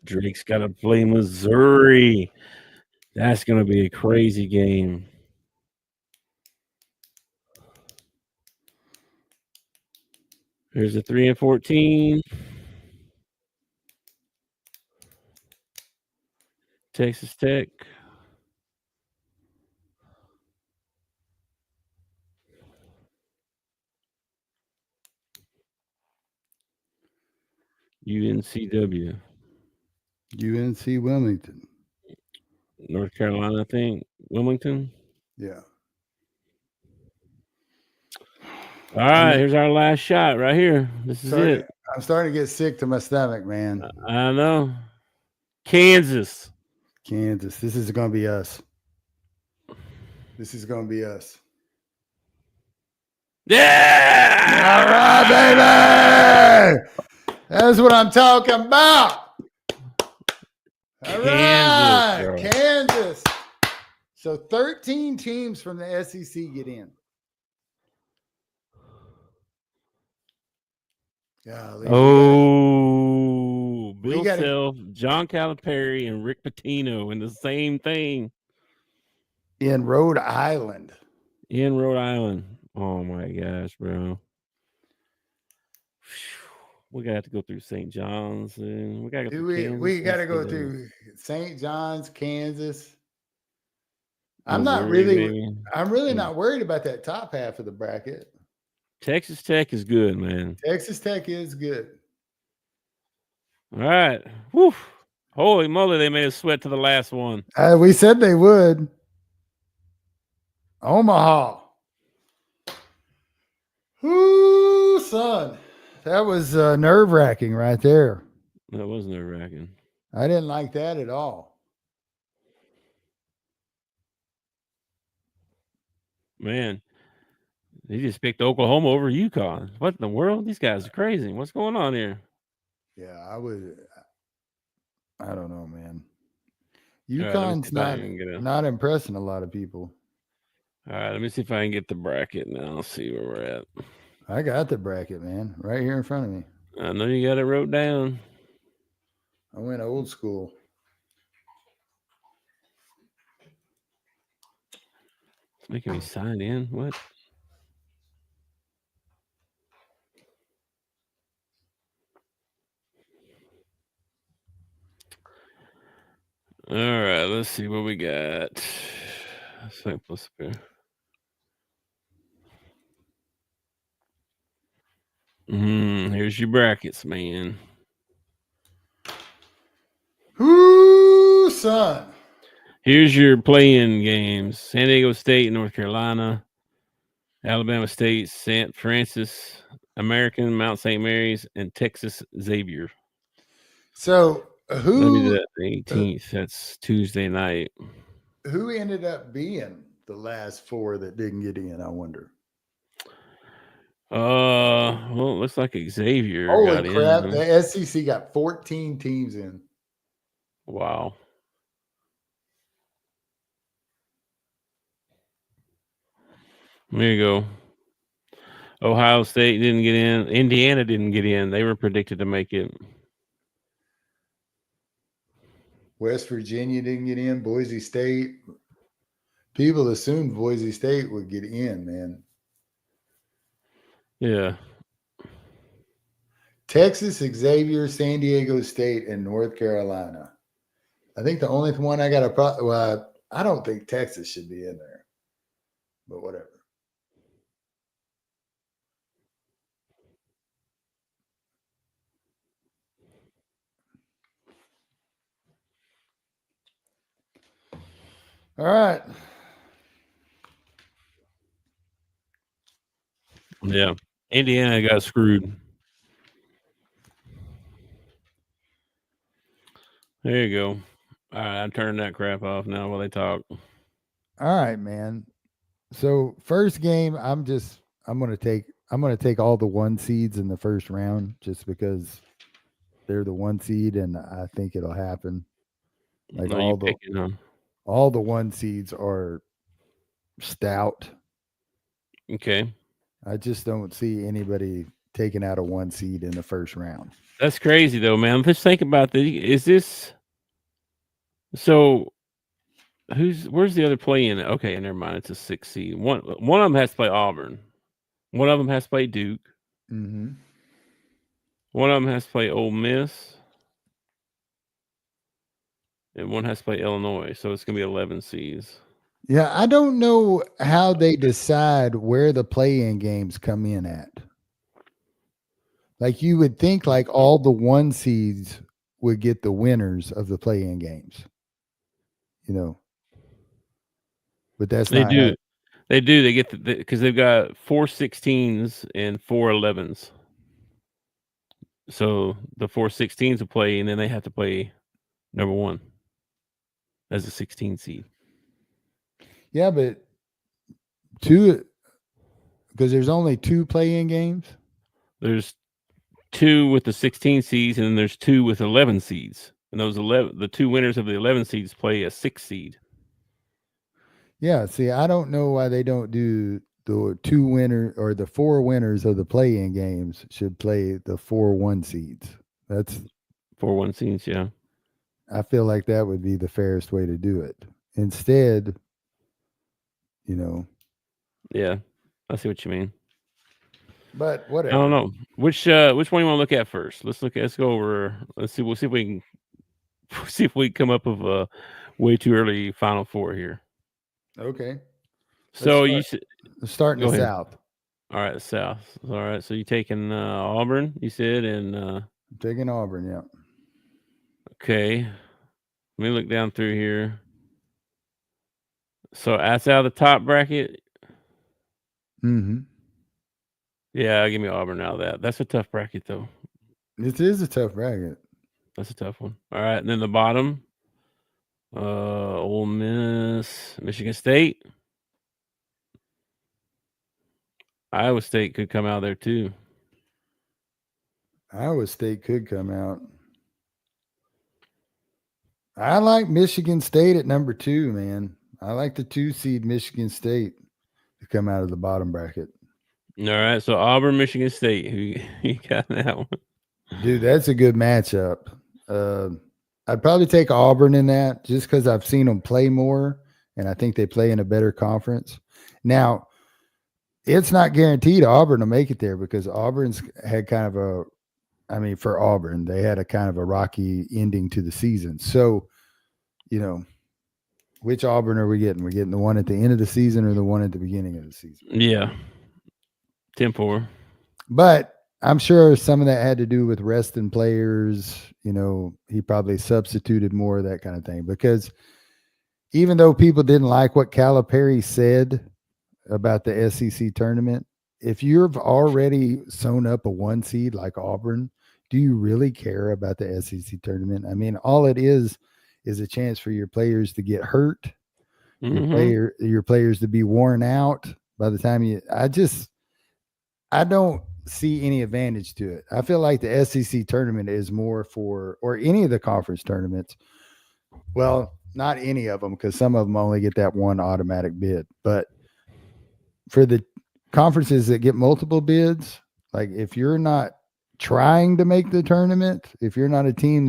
Drake's got to play Missouri. That's going to be a crazy game. Here's a 3 and 14. Texas Tech. UNCW. UNC Wilmington. North Carolina, I think. Wilmington. Yeah. All right, here's our last shot right here. This is it. I'm starting to get sick to my stomach, man. I know. Kansas. This is going to be us. This is going to be us. Yeah! All right, baby. That's what I'm talking about. All right, Kansas. So 13 teams from the SEC get in. Bill Self, John Calipari, and Rick Pitino in the same thing. In Rhode Island. Oh my gosh, bro. We got to go through St. John's and we got to go through Kansas. We got to go through St. John's, Kansas. I'm Missouri, really not worried about that top half of the bracket. Texas Tech is good, man. Texas Tech is good. All right. Whew. Holy moly, they made us sweat to the last one. We said they would. Omaha. Whoo, son. That was nerve-wracking right there. That was nerve-wracking. I didn't like that at all. Man, they just picked Oklahoma over UConn. What in the world? These guys are crazy. What's going on here? Yeah, I don't know, man. UConn's not impressing a lot of people. All right, let me see if I can get the bracket now. I'll see where we're at. I got the bracket, man, right here in front of me. I know you got it wrote down. I went old school. It's making me sign in. What? All right, let's see what we got. Here's your brackets, man. Whoo, son. Here's your play-in games. San Diego State, North Carolina. Alabama State, St. Francis, American, Mount St. Mary's, and Texas Xavier. So who? Let me do that. The 18th. That's Tuesday night. Who ended up being the last four that didn't get in? I wonder. Well, it looks like Xavier. Holy crap! The SEC got 14 teams in. Wow. There you go. Ohio State didn't get in. Indiana didn't get in. They were predicted to make it. West Virginia didn't get in. Boise State. People assumed Boise State would get in, man. Yeah. Texas, Xavier, San Diego State, and North Carolina. I think the only one I got a problem. Well, I don't think Texas should be in there, but whatever. All right. Yeah. Indiana got screwed. There you go. All right, I turned that crap off now while they talk. All right, man. So first game, I'm gonna take all the 1 seeds in the first round just because they're the 1 seed, and I think it'll happen. Like all the 1 seeds are stout. Okay. I just don't see anybody taking out a 1 seed in the first round. That's crazy though, man. Let's think about this. Is this so? Where's the other play in? Okay, never mind. It's a 6 seed. One of them has to play Auburn. One of them has to play Duke. Mm-hmm. One of them has to play Ole Miss. And one has to play Illinois. So it's going to be 11 seeds. Yeah, I don't know how they decide where the play-in games come in at. Like you would think like all the 1 seeds would get the winners of the play-in games. You know. But that's they not do. They do. They get because they've got 4 16s and 4 11s. So the 4 16s will play, and then they have to play number 1 as a 16 seed. Yeah, but 2 because there's only 2 play-in games. There's 2 with the 16 seeds, and then there's 2 with 11 seeds. And those the 2 winners of the 11 seeds play a 6 seed. Yeah, see, I don't know why they don't do the 2 winner or the 4 winners of the play-in games should play the 4 1 seeds. That's 4 1 seeds, yeah. I feel like that would be the fairest way to do it. Instead, you know. Yeah, I see what you mean. But whatever. I don't know which one you want to look at first. Let's go over. Let's see. We'll see if we can come up with a way too early Final Four here. Okay. So let's start in the South. All right, the South. All right. So you taking Auburn? You said, and I'm taking Auburn. Yeah. Okay. Let me look down through here. So that's out of the top bracket. Mm-hmm. Yeah, give me Auburn out of that. That's a tough bracket, though. It is a tough bracket. That's a tough one. All right, and then the bottom, Ole Miss, Michigan State. Iowa State could come out there too. Iowa State could come out. I like Michigan State at number 2, man. I like the 2 seed Michigan State to come out of the bottom bracket. All right, so Auburn, Michigan State. Who you got that one? Dude, that's a good matchup. I'd probably take Auburn in that just because I've seen them play more, and I think they play in a better conference. Now, it's not guaranteed Auburn will make it there because Auburn's had kind of for Auburn, they had a kind of a rocky ending to the season. So, which Auburn are we getting? We're getting the one at the end of the season or the one at the beginning of the season? Yeah. 10-4. But I'm sure some of that had to do with resting players. He probably substituted more of that kind of thing because even though people didn't like what Calipari said about the SEC tournament, if you've already sewn up a 1 seed like Auburn, do you really care about the SEC tournament? I mean, all it is a chance for your players to get hurt, your players to be worn out by the time I don't see any advantage to it. I feel like the SEC tournament is more for, or any of the conference tournaments. Well, not any of them, because some of them only get that one automatic bid. But for the conferences that get multiple bids, like if you're not trying to make the tournament, if you're not a team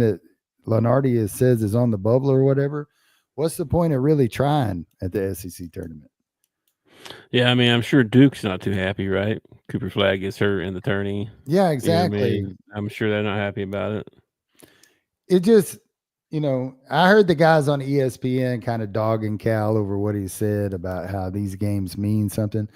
Lenardi says is on the bubble or whatever, what's the point of really trying at the SEC tournament? Yeah, I mean, I'm sure Duke's not too happy, right? Cooper Flag gets hurt in the tourney. Yeah, You know what I exactly. mean? I'm sure they're not happy about it. It just, I heard the guys on ESPN kind of dogging Cal over what he said about how these games mean something.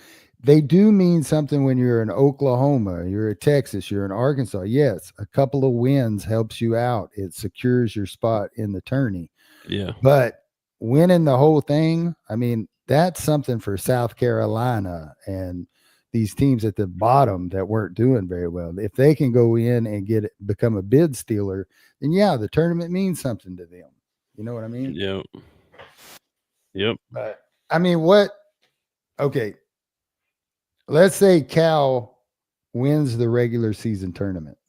They do mean something when you're in Oklahoma, you're in Texas, you're in Arkansas. Yes, a couple of wins helps you out. It secures your spot in the tourney. Yeah. But winning the whole thing, I mean, that's something for South Carolina and these teams at the bottom that weren't doing very well. If they can go in and become a bid stealer, then yeah, the tournament means something to them. You know what I mean? Yep. But I mean, okay. Let's say Cal wins the regular season tournament.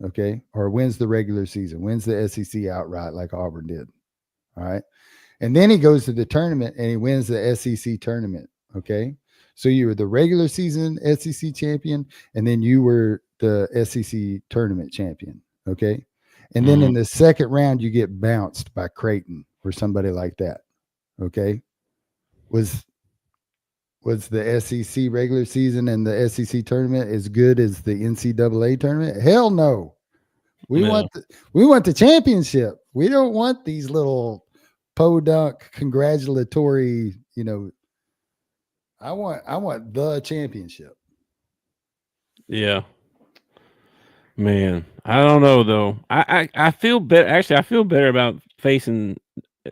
Okay. Or wins the regular season, wins the SEC outright like Auburn did. All right. And then he goes to the tournament and he wins the SEC tournament. Okay. So you were the regular season SEC champion, and then you were the SEC tournament champion. Okay. And then in the second round, you get bounced by Creighton or somebody like that. Okay. Was the SEC regular season and the SEC tournament as good as the NCAA tournament? Hell no. We want the championship. We don't want these little podunk congratulatory, I want the championship. Yeah. Man, I don't know though. I feel better. Actually, I feel better about facing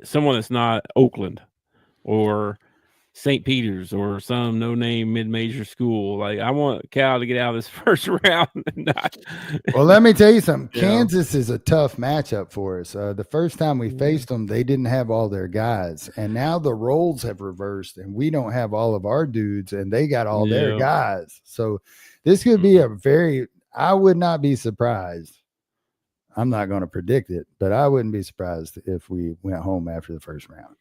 someone that's not Oakland or St. Peter's or some no-name mid-major school. Like, I want Cal to get out of this first round. Well, let me tell you something. Kansas is a tough matchup for us. The first time we faced them, they didn't have all their guys, and now the roles have reversed, and we don't have all of our dudes, and they got all their guys. So this could be I would not be surprised. I'm not going to predict it, but I wouldn't be surprised if we went home after the first round.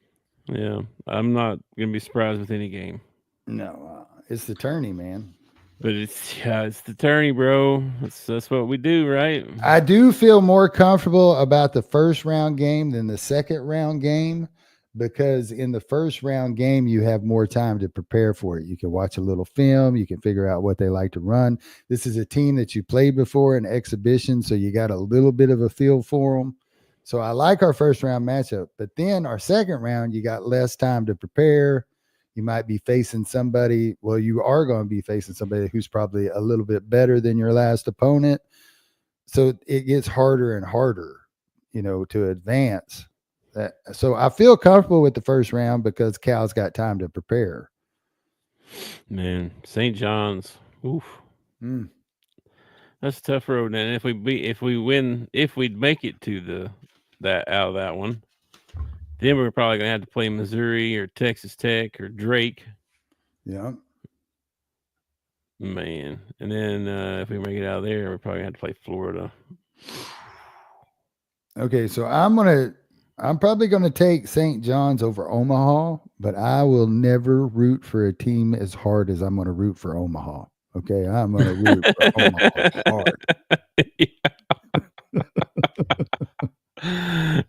Yeah, I'm not going to be surprised with any game. No, it's the tourney, man. But it's the tourney, bro. That's what we do, right? I do feel more comfortable about the first round game than the second round game, because in the first round game, you have more time to prepare for it. You can watch a little film. You can figure out what they like to run. This is a team that you played before in exhibition, so you got a little bit of a feel for them. So I like our first round matchup, but then our second round, you got less time to prepare. You might be facing somebody. Well, you are going to be facing somebody who's probably a little bit better than your last opponent. So it gets harder and harder, to advance. So I feel comfortable with the first round because Cal's got time to prepare. Man, St. John's. Oof. That's a tough road. And if we make it to out of that one, then we're probably gonna have to play Missouri or Texas Tech or Drake. Yeah. Man. And then if we make it out of there, we're probably gonna have to play Florida. Okay, so I'm probably gonna take St. John's over Omaha, but I will never root for a team as hard as I'm gonna root for Omaha. Okay, I'm gonna root for Omaha hard.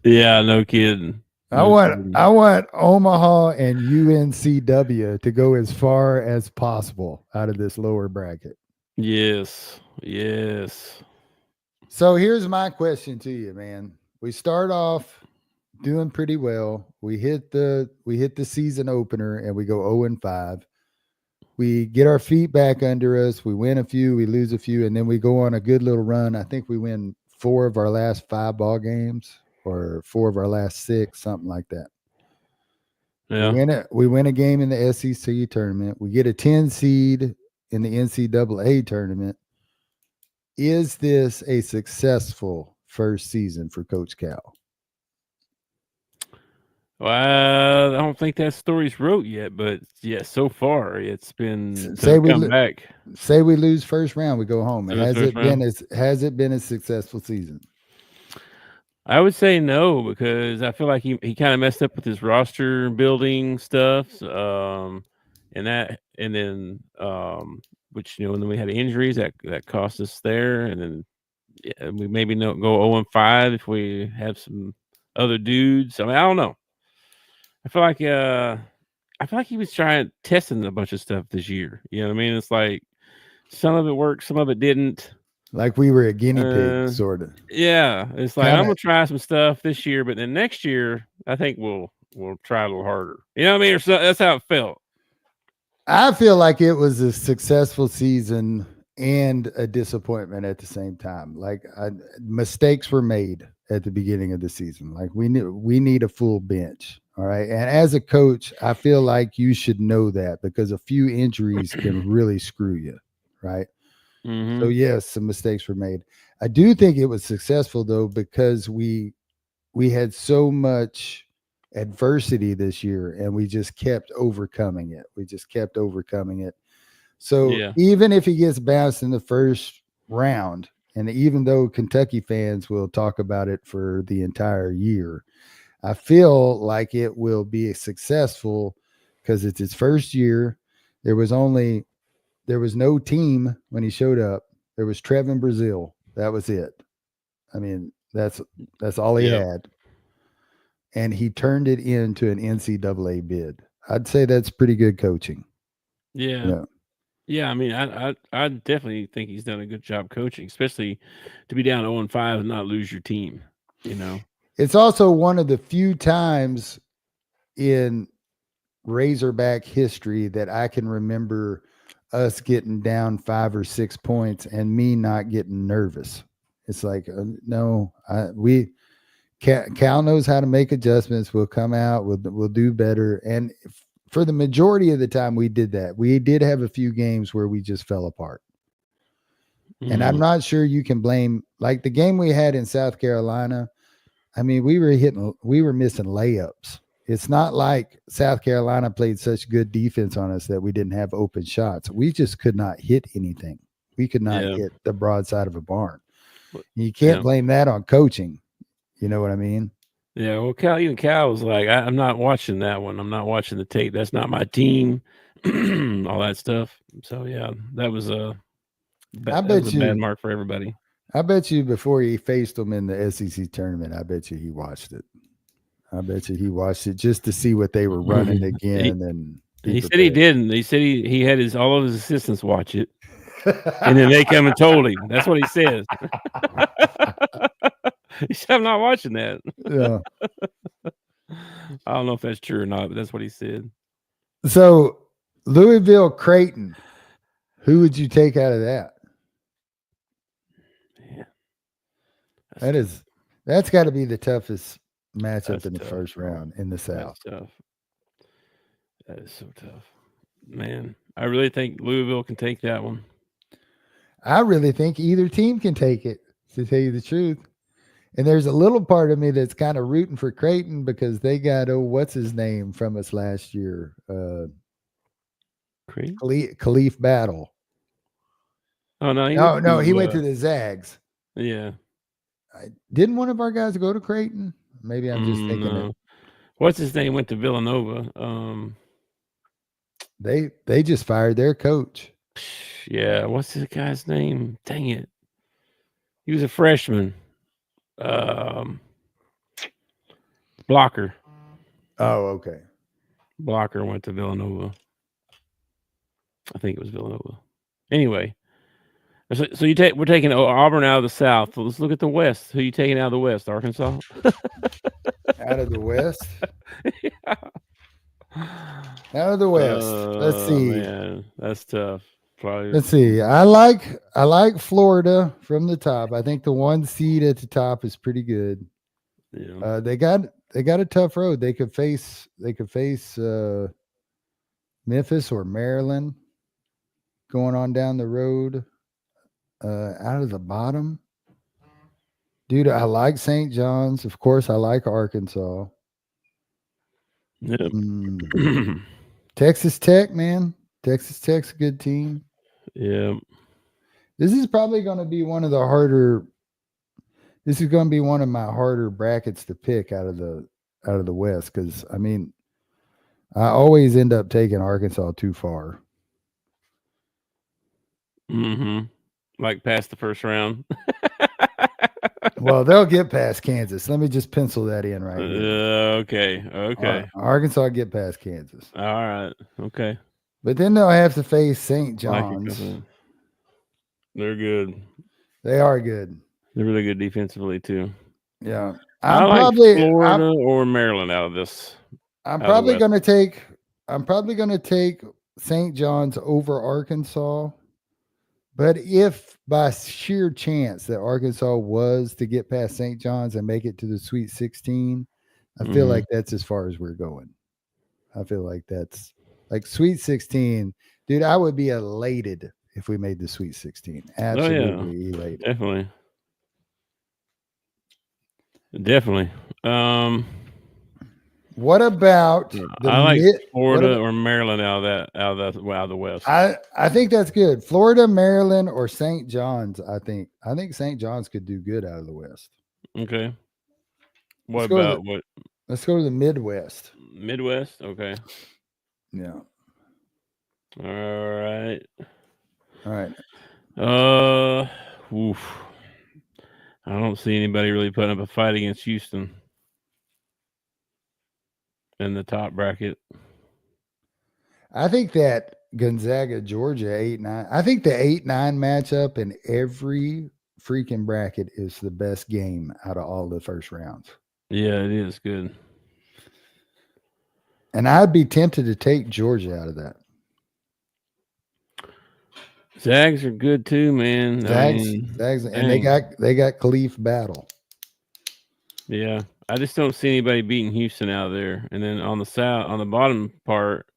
Yeah, no kidding. I want Omaha and UNCW to go as far as possible out of this lower bracket. Yes. So here's my question to you, man. We start off doing pretty well. We hit the season opener and we go 0-5. We get our feet back under us. We win a few, we lose a few, and then we go on a good little run. I think we win 4 of our last 5 ball games or 4 of our last 6, something like that. Yeah. We win a game in the SEC tournament. We get a 10 seed in the NCAA tournament. Is this a successful first season for Coach Cal? Well, I don't think that story's wrote yet, but yeah, so far it's been back. Say we lose first round, we go home. Has it been a successful season? I would say no, because I feel like he kind of messed up with his roster building stuff, and then which and then we had injuries that cost us there, and then Yeah, we maybe go 0-5 if we have some other dudes. I mean, I don't know. I feel like he was testing a bunch of stuff this year. You know what I mean? It's like some of it worked, some of it didn't. Like we were a guinea pig, sort of. Yeah, it's like I'm gonna try some stuff this year, but then next year I think we'll try a little harder. You know what I mean? Or so, that's how it felt. I feel like it was a successful season and a disappointment at the same time. Like mistakes were made at the beginning of the season. Like we need a full bench. All right. And as a coach, I feel like you should know that because a few injuries can really screw you. Right. Mm-hmm. So yes, some mistakes were made. I do think it was successful though, because we had so much adversity this year and we just kept overcoming it. So Yeah. even if he gets bounced in the first round, and even though Kentucky fans will talk about it for the entire year, I feel like it will be successful because it's his first year. There was no team when he showed up. There was Trevin Brazil. That was it. I mean, that's all he had. And he turned it into an NCAA bid. I'd say that's pretty good coaching. Yeah. I mean, I definitely think he's done a good job coaching, especially to be down 0-5 and not lose your team. You know, it's also one of the few times in Razorback history that I can remember us getting down 5 or 6 points and me not getting nervous. It's like, no, Cal knows how to make adjustments. We'll come out. We'll do better. And for the majority of the time, we did that. We did have a few games where we just fell apart. Mm-hmm. And I'm not sure you can blame, like the game we had in South Carolina. I mean, we were missing layups. It's not like South Carolina played such good defense on us that we didn't have open shots. We just could not hit anything. We could not hit the broadside of a barn. You can't blame that on coaching. You know what I mean? Yeah. Well, Cal was like, I'm not watching that one. I'm not watching the tape. That's not my team. All that stuff. So yeah, that was a bad mark for everybody. I bet you before he faced them in the SEC tournament, I bet you he watched it. I bet you he watched it just to see what they were running again. And he said he didn't. He said he had all of his assistants watch it, and then they come and told him. That's what he says. He said, "I'm not watching that." Yeah. I don't know if that's true or not, but that's what he said. So Louisville Creighton, who would you take out of that? Yeah, that's got to be the toughest matchup in the first round in the South. That's tough. That is so tough, man. I really think Louisville can take that one. I really think either team can take it, to tell you the truth. And there's a little part of me that's kind of rooting for Creighton because they got, what's his name from us last year? Khalif Battle. Oh, no. He went to the Zags. Yeah. Didn't one of our guys go to Creighton? Maybe I'm just thinking it. What's his name went to Villanova? They just fired their coach. Yeah, what's this guy's name? Dang it. He was a freshman. Blocker. Oh, okay. Blocker went to Villanova. I think it was Villanova. Anyway. So we're taking Auburn out of the South. So let's look at the West. Who are you taking out of the West? Arkansas? Out of the West? Yeah. Out of the West. Let's see. Man, that's tough. Probably. Let's see. I like Florida from the top. I think the 1 seed at the top is pretty good. Yeah. They got a tough road. They could face Memphis or Maryland going on down the road. Out of the bottom, dude, I like St. John's. Of course, I like Arkansas. Yep. Texas Tech, man. Texas Tech's a good team. Yeah. This is probably going to be one of my harder brackets to pick out of the West, because I mean, I always end up taking Arkansas too far. Mm-hmm. Like past the first round. Well, they'll get past Kansas. Let me just pencil that in right here. Okay. Arkansas get past Kansas. All right. Okay. But then they'll have to face St. Like John's. they're good. They are good. They're really good defensively too. Yeah. I like Florida or Maryland out of this. I'm probably going to take St. John's over Arkansas. But if by sheer chance that Arkansas was to get past St. John's and make it to the Sweet 16, I feel like that's as far as we're going. I feel like that's like Sweet 16. Dude, I would be elated if we made the Sweet 16. Absolutely elated. Definitely. What about I like Florida or Maryland out of the West. I think that's good. Florida, Maryland, or St. John's. I think St. John's could do good out of the West. Okay. Let's what? Let's go to the Midwest. Midwest. Okay. Yeah. All right. Oof. I don't see anybody really putting up a fight against Houston in the top bracket. I think that Gonzaga, Georgia, 8-9. I think the 8-9 matchup in every freaking bracket is the best game out of all the first rounds. Yeah, it is good. And I'd be tempted to take Georgia out of that. Zags are good too, man. Zags, and they got Khalif Battle. Yeah, I just don't see anybody beating Houston out there. And then on the bottom part,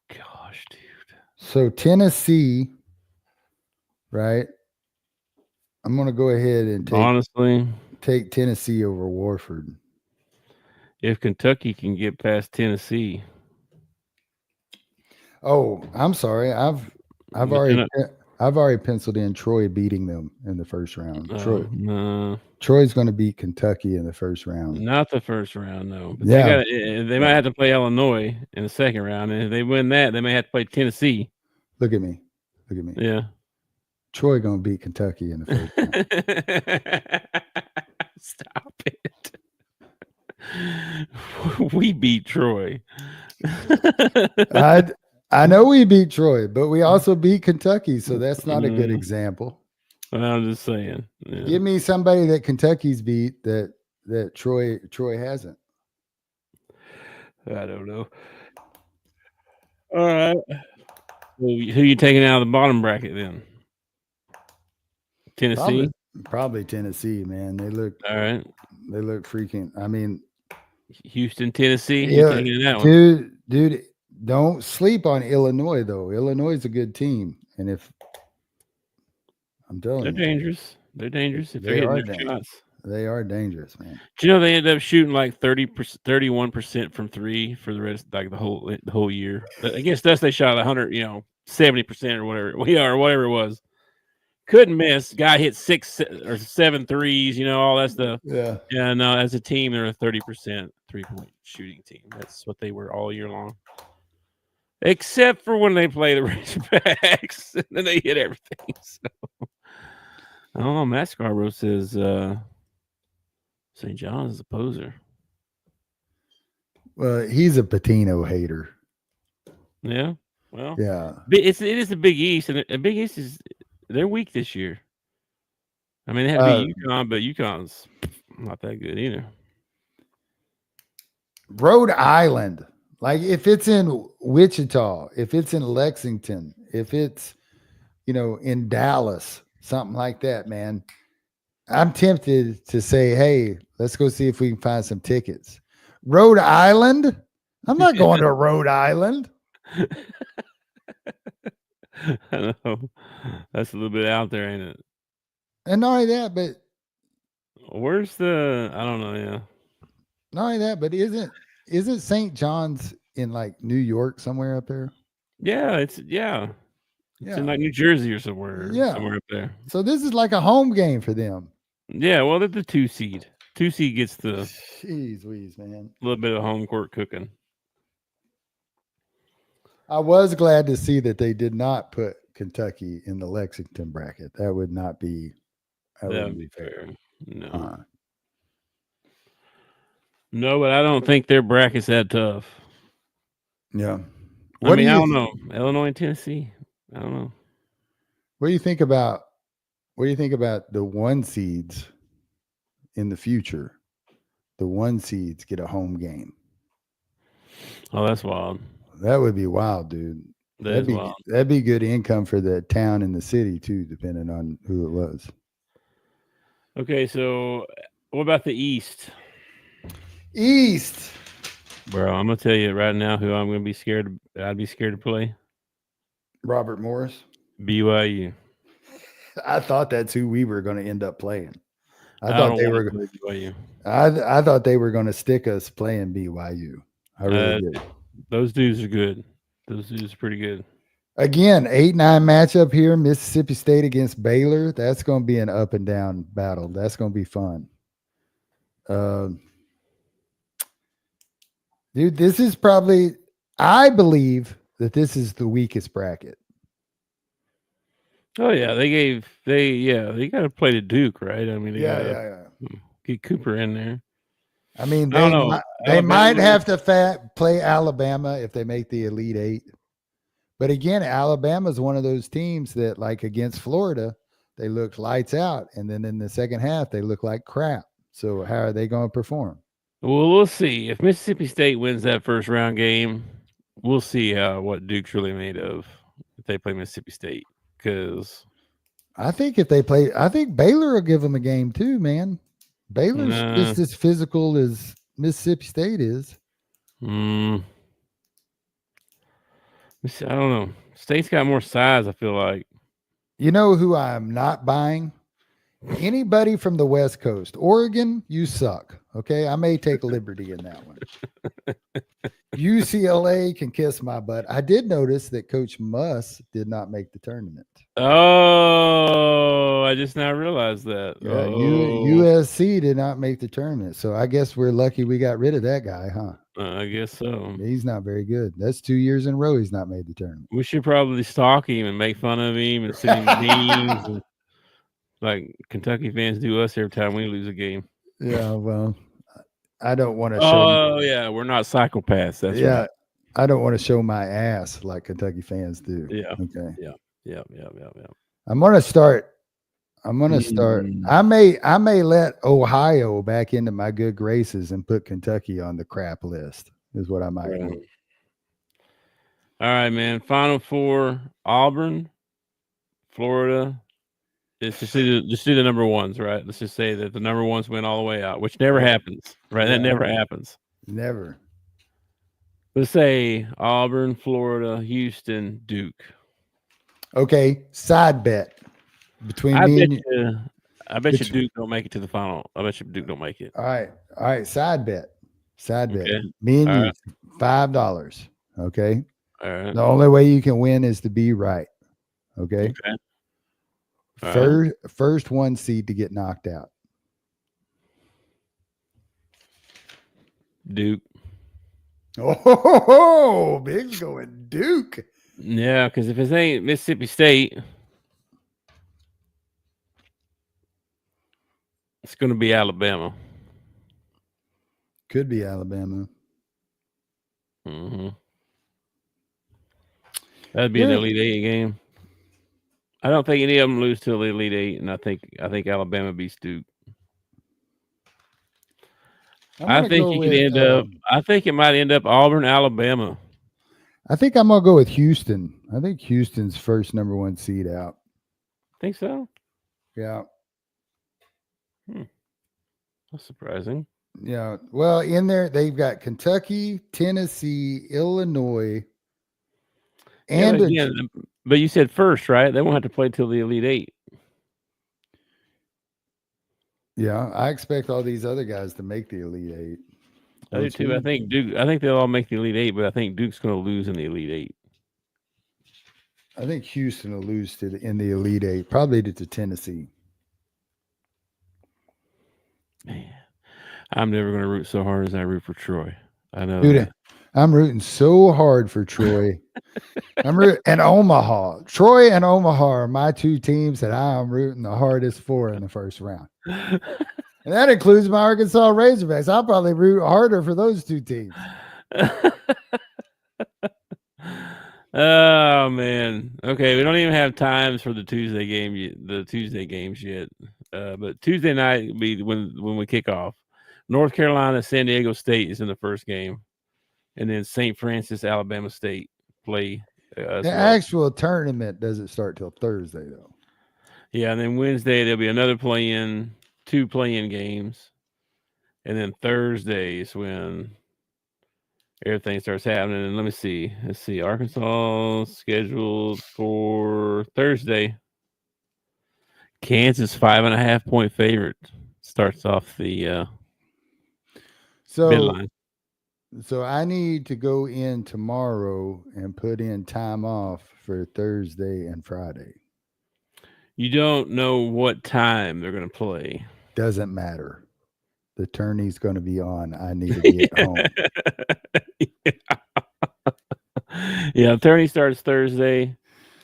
gosh, dude. So Tennessee, right? I'm gonna go ahead and take Tennessee over Warford. If Kentucky can get past Tennessee. Oh, I'm sorry. I've already penciled in Troy beating them in the first round. Troy's going to beat Kentucky in the first round. Not the first round, no. But they might have to play Illinois in the second round, and if they win that, they may have to play Tennessee. Look at me. Yeah. Troy going to beat Kentucky in the first round. Stop it. We beat Troy. I know we beat Troy, but we also beat Kentucky, so that's not a good example. Well, I'm just saying. Yeah. Give me somebody that Kentucky's beat that Troy hasn't. I don't know. All right. Well, who you taking out of the bottom bracket then? Tennessee? Probably Tennessee, man. They look all right. They look freaking. I mean, Houston, Tennessee. Yeah, dude, don't sleep on Illinois though. Illinois is a good team, and if I'm telling you, they're dangerous. If they're hitting their shots, they are dangerous, man. Do you know they end up shooting like 31% from three for the rest, like the whole year? Against us, they shot 70% or whatever it was. Couldn't miss. Guy hit 6 or 7 threes, all that stuff. Yeah. And as a team, they're a 30% 3-point shooting team. That's what they were all year long. Except for when they play the Razorbacks, and then they hit everything. So I don't know. Matt Scarborough says St. John's is a poser. Well, he's a Patino hater. Yeah. Well, yeah. It is the Big East, and the Big East they're weak this year. I mean, they had to beat UConn, but UConn's not that good either. Rhode Island. Like if it's in Wichita, if it's in Lexington, if it's, in Dallas, something like that, man, I'm tempted to say, hey, let's go see if we can find some tickets. Rhode Island? I'm not going to Rhode Island. I know. That's a little bit out there, ain't it? And not only that, but where's I don't know, yeah. Not only that, but isn't St. John's in like New York somewhere up there? Yeah, it's in like New Jersey or somewhere. Yeah. Somewhere up there. So this is like a home game for them. Yeah, well, they're the 2 seed. 2 seed gets the Jeez Louise, man. A little bit of home court cooking. I was glad to see that they did not put Kentucky in the Lexington bracket. That would not be That wouldn't be fair. No. No, but I don't think their bracket's that tough. Yeah. I don't know. Illinois and Tennessee. I don't know. What do you think about the 1 seeds in the future? The 1 seeds get a home game. Oh, that's wild. That would be wild, dude. That'd be good income for the town and the city too, depending on who it was. Okay, so what about the East? East. Bro, I'm gonna tell you right now who I'm gonna be scared. I'd be scared to play. Robert Morris. BYU. I thought that's who we were going to end up playing. I I thought don't they wanna were. play BYU. I thought they were going to stick us playing BYU. I really did. Those dudes are good. Those dudes are pretty good. Again, 8-9 matchup here. Mississippi State against Baylor. That's going to be an up and down battle. That's going to be fun. Dude, this is probably. I believe that this is the weakest bracket. Oh yeah, they got to play to Duke, right? I mean, they Yeah, gotta get Cooper in there. I mean, I don't know. they might Alabama- have to play Alabama if they make the Elite Eight. But again, Alabama is one of those teams that, like against Florida, they looked lights out, and then in the second half they look like crap. So how are they going to perform? Well, we'll see. If Mississippi State wins that first round game, we'll see what Duke's really made of if they play Mississippi State. Because I think Baylor will give them a game too, man. Baylor's just as physical as Mississippi State is. I don't know. State's got more size, I feel like. You know who I'm not buying? Anybody from the West Coast. Oregon, you suck. Okay. I may take liberty in that one. UCLA can kiss my butt. I did notice that Coach Muss did not make the tournament. Oh, I just now realized that. Yeah, Oh. USC did not make the tournament. So I guess we're lucky we got rid of that guy, huh? I guess so. He's not very good. That's 2 years in a row he's not made the tournament. We should probably stalk him and make fun of him and send him memes and, like Kentucky fans do us every time we lose a game. Yeah, well, I don't want to show. Oh, yeah, we're not psychopaths. That's right. I don't want to show my ass like Kentucky fans do. Yeah. Okay. Yeah. I'm gonna start. I may let Ohio back into my good graces and put Kentucky on the crap list. Is what I might do. All right, man. Final four: Auburn, Florida. Just do the number ones, right? Let's just say that the number ones went all the way out, which never happens, right? That never happens. Never. Let's say Auburn, Florida, Houston, Duke. Okay, side bet between me and you. I bet you Duke don't make it to the final. I bet you Duke don't make it. All right. Side bet. Okay. Me and All you, $5. Okay. All right. The only way you can win is to be right. Okay. First 1 seed to get knocked out. Duke. Oh, Big's going Duke. Yeah, because if it ain't Mississippi State, it's going to be Alabama. Could be Alabama. Mm-hmm. That'd be an Elite Eight game. I don't think any of them lose to the Elite Eight, and I think Alabama beats Duke. I think you could end up. I think it might end up Auburn, Alabama. I think I'm gonna go with Houston. I think Houston's first number 1 seed out. Think so? Yeah. That's surprising. Yeah. Well, in there they've got Kentucky, Tennessee, Illinois, and but you said first, right? They won't have to play till the Elite Eight. Yeah, I expect all these other guys to make the Elite Eight. I do too. I think Duke. I think they'll all make the Elite Eight, but I think Duke's going to lose in the Elite Eight. I think Houston will lose in the Elite Eight, probably to Tennessee. Man, I'm never going to root so hard as I root for Troy. I know. Dude, I'm rooting so hard for Troy. And Omaha. Troy and Omaha are my two teams that I'm rooting the hardest for in the first round. And that includes my Arkansas Razorbacks. I'll probably root harder for those two teams. Oh man. Okay, we don't even have times for the Tuesday games yet. But Tuesday night will be when we kick off. North Carolina, San Diego State is in the first game, and then St. Francis, Alabama State play. The actual tournament doesn't start till Thursday, though. Yeah, and then Wednesday there'll be another two play-in games, and then Thursday is when everything starts happening. And let me see. Let's see. Arkansas scheduled for Thursday. Kansas 5.5-point favorite starts off the midline. So I need to go in tomorrow and put in time off for Thursday and Friday. You don't know what time they're going to play. Doesn't matter. The tourney's going to be on. I need to get home. Yeah, the tourney starts Thursday,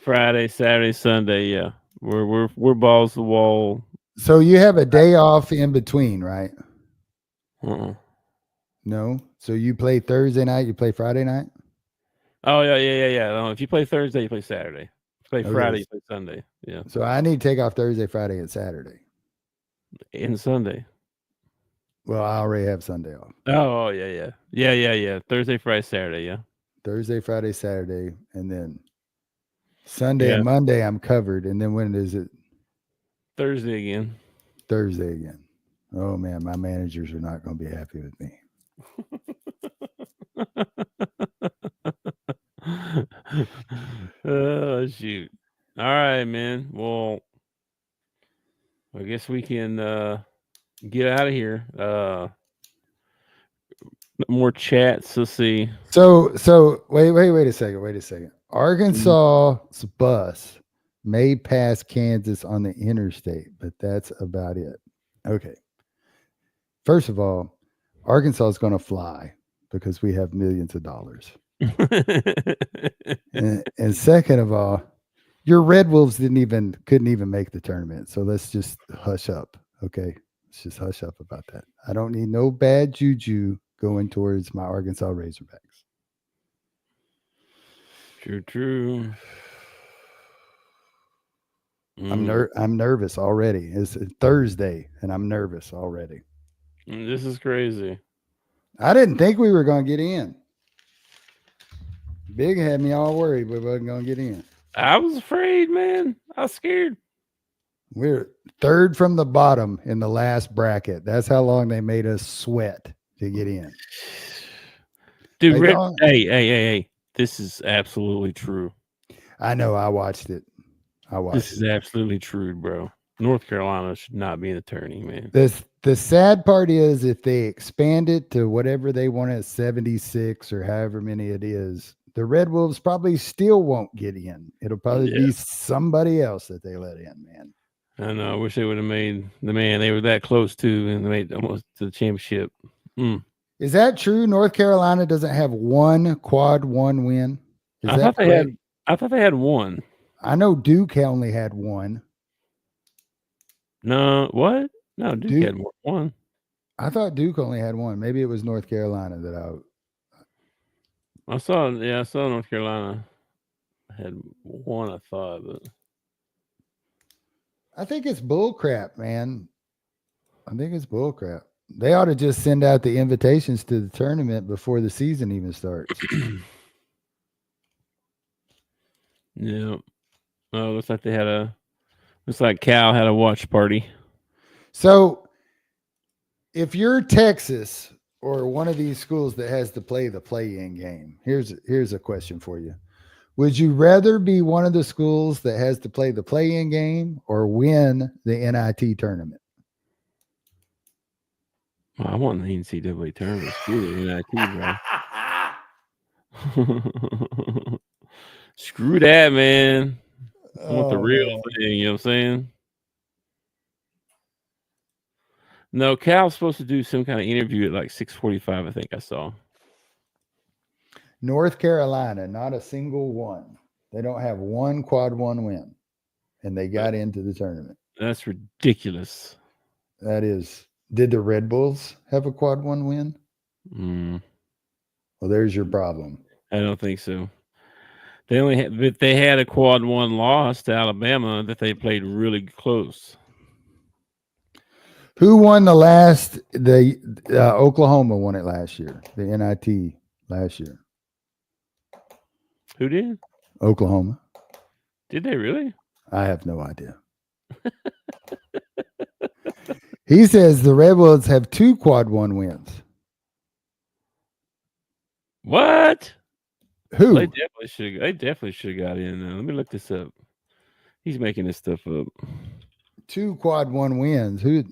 Friday, Saturday, Sunday. Yeah, we're balls to the wall. So you have a day off in between, right? Uh-uh. No. So you play Thursday night. You play Friday night. Oh yeah. No, if you play Thursday, you play Saturday. If you play Friday, you play Sunday. Yeah. So I need to take off Thursday, Friday, and Saturday. And Sunday. Well, I already have Sunday off. Oh yeah. Thursday, Friday, Saturday. Yeah. Thursday, Friday, Saturday, and then Sunday and Monday I'm covered. And then when is it? Thursday again. Thursday again. Oh man, my managers are not going to be happy with me. Oh shoot. All right, man. Well, I guess we can get out of here. More chats. Let's see. So wait a second. Arkansas's bus may pass Kansas on the interstate, but that's about it. Okay. First of all, Arkansas is going to fly because we have millions of dollars. and second of all, your Red Wolves couldn't even make the tournament. So let's just hush up. Okay. Let's just hush up about that. I don't need no bad juju going towards my Arkansas Razorbacks. True. I'm nervous already. It's Thursday and I'm nervous already. This is crazy. I didn't think we were going to get in. Big had me all worried we wasn't going to get in. I was afraid, man. I was scared. We're third from the bottom in the last bracket. That's how long they made us sweat to get in. Dude, hey. This is absolutely true. I know. I watched it. This is absolutely true, bro. North Carolina should not be in the tourney, man. The sad part is if they expand it to whatever they want at 76 or however many it is, the Red Wolves probably still won't get in. It'll probably be somebody else that they let in, man. I know. I wish they would have made they were that close to, and they made almost to the championship. Is that true? North Carolina doesn't have one quad one win. I thought they had one. I know Duke only had one. No, what? No, Duke had more one. I thought Duke only had one. Maybe it was North Carolina that I saw North Carolina had one, I thought, but I think it's bull crap, man. I think it's bull crap. They ought to just send out the invitations to the tournament before the season even starts. Yeah. Oh, looks like Cal had a watch party. So if you're Texas or one of these schools that has to play the play-in game, here's a question for you. Would you rather be one of the schools that has to play the play-in game or win the NIT tournament? Well, I want the NCAA tournament. Screw the NIT, bro. Screw that, man. I want the real thing, you know what I'm saying? No, Cal's supposed to do some kind of interview at like 6:45, I think I saw. North Carolina, not a single one. They don't have one quad one win, and they got into the tournament. That's ridiculous. That is. Did the Red Bulls have a quad one win? Well, there's your problem. I don't think so. They only had, but they had a quad one loss to Alabama that they played really close. Who won the last? The Oklahoma won it last year. The NIT last year. Who did? Oklahoma. Did they really? I have no idea. He says the Red Bulls have 2 quad one wins. What? Who? They definitely should have got in. Let me look this up. He's making this stuff up. 2 quad one wins. Who?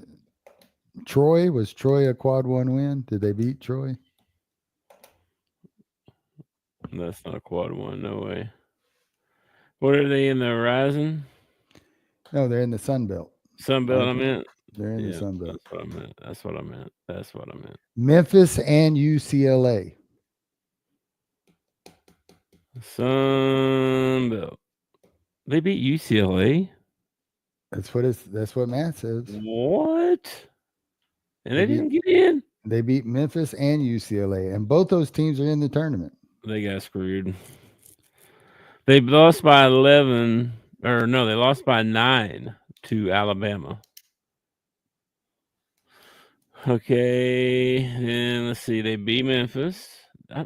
Troy? Was Troy a quad one win? Did they beat Troy? That's not a quad one. No way. What are they in the Horizon? No, they're in the Sun Belt. Sun Belt, I meant. They're in the Sun Belt. That's what I meant. Memphis and UCLA. Sun Belt. They beat UCLA? That's what Matt says. What? And they didn't get in? They beat Memphis and UCLA, and both those teams are in the tournament. They got screwed. They lost by 11, or no, they lost by 9 to Alabama. Okay, and let's see. They beat Memphis.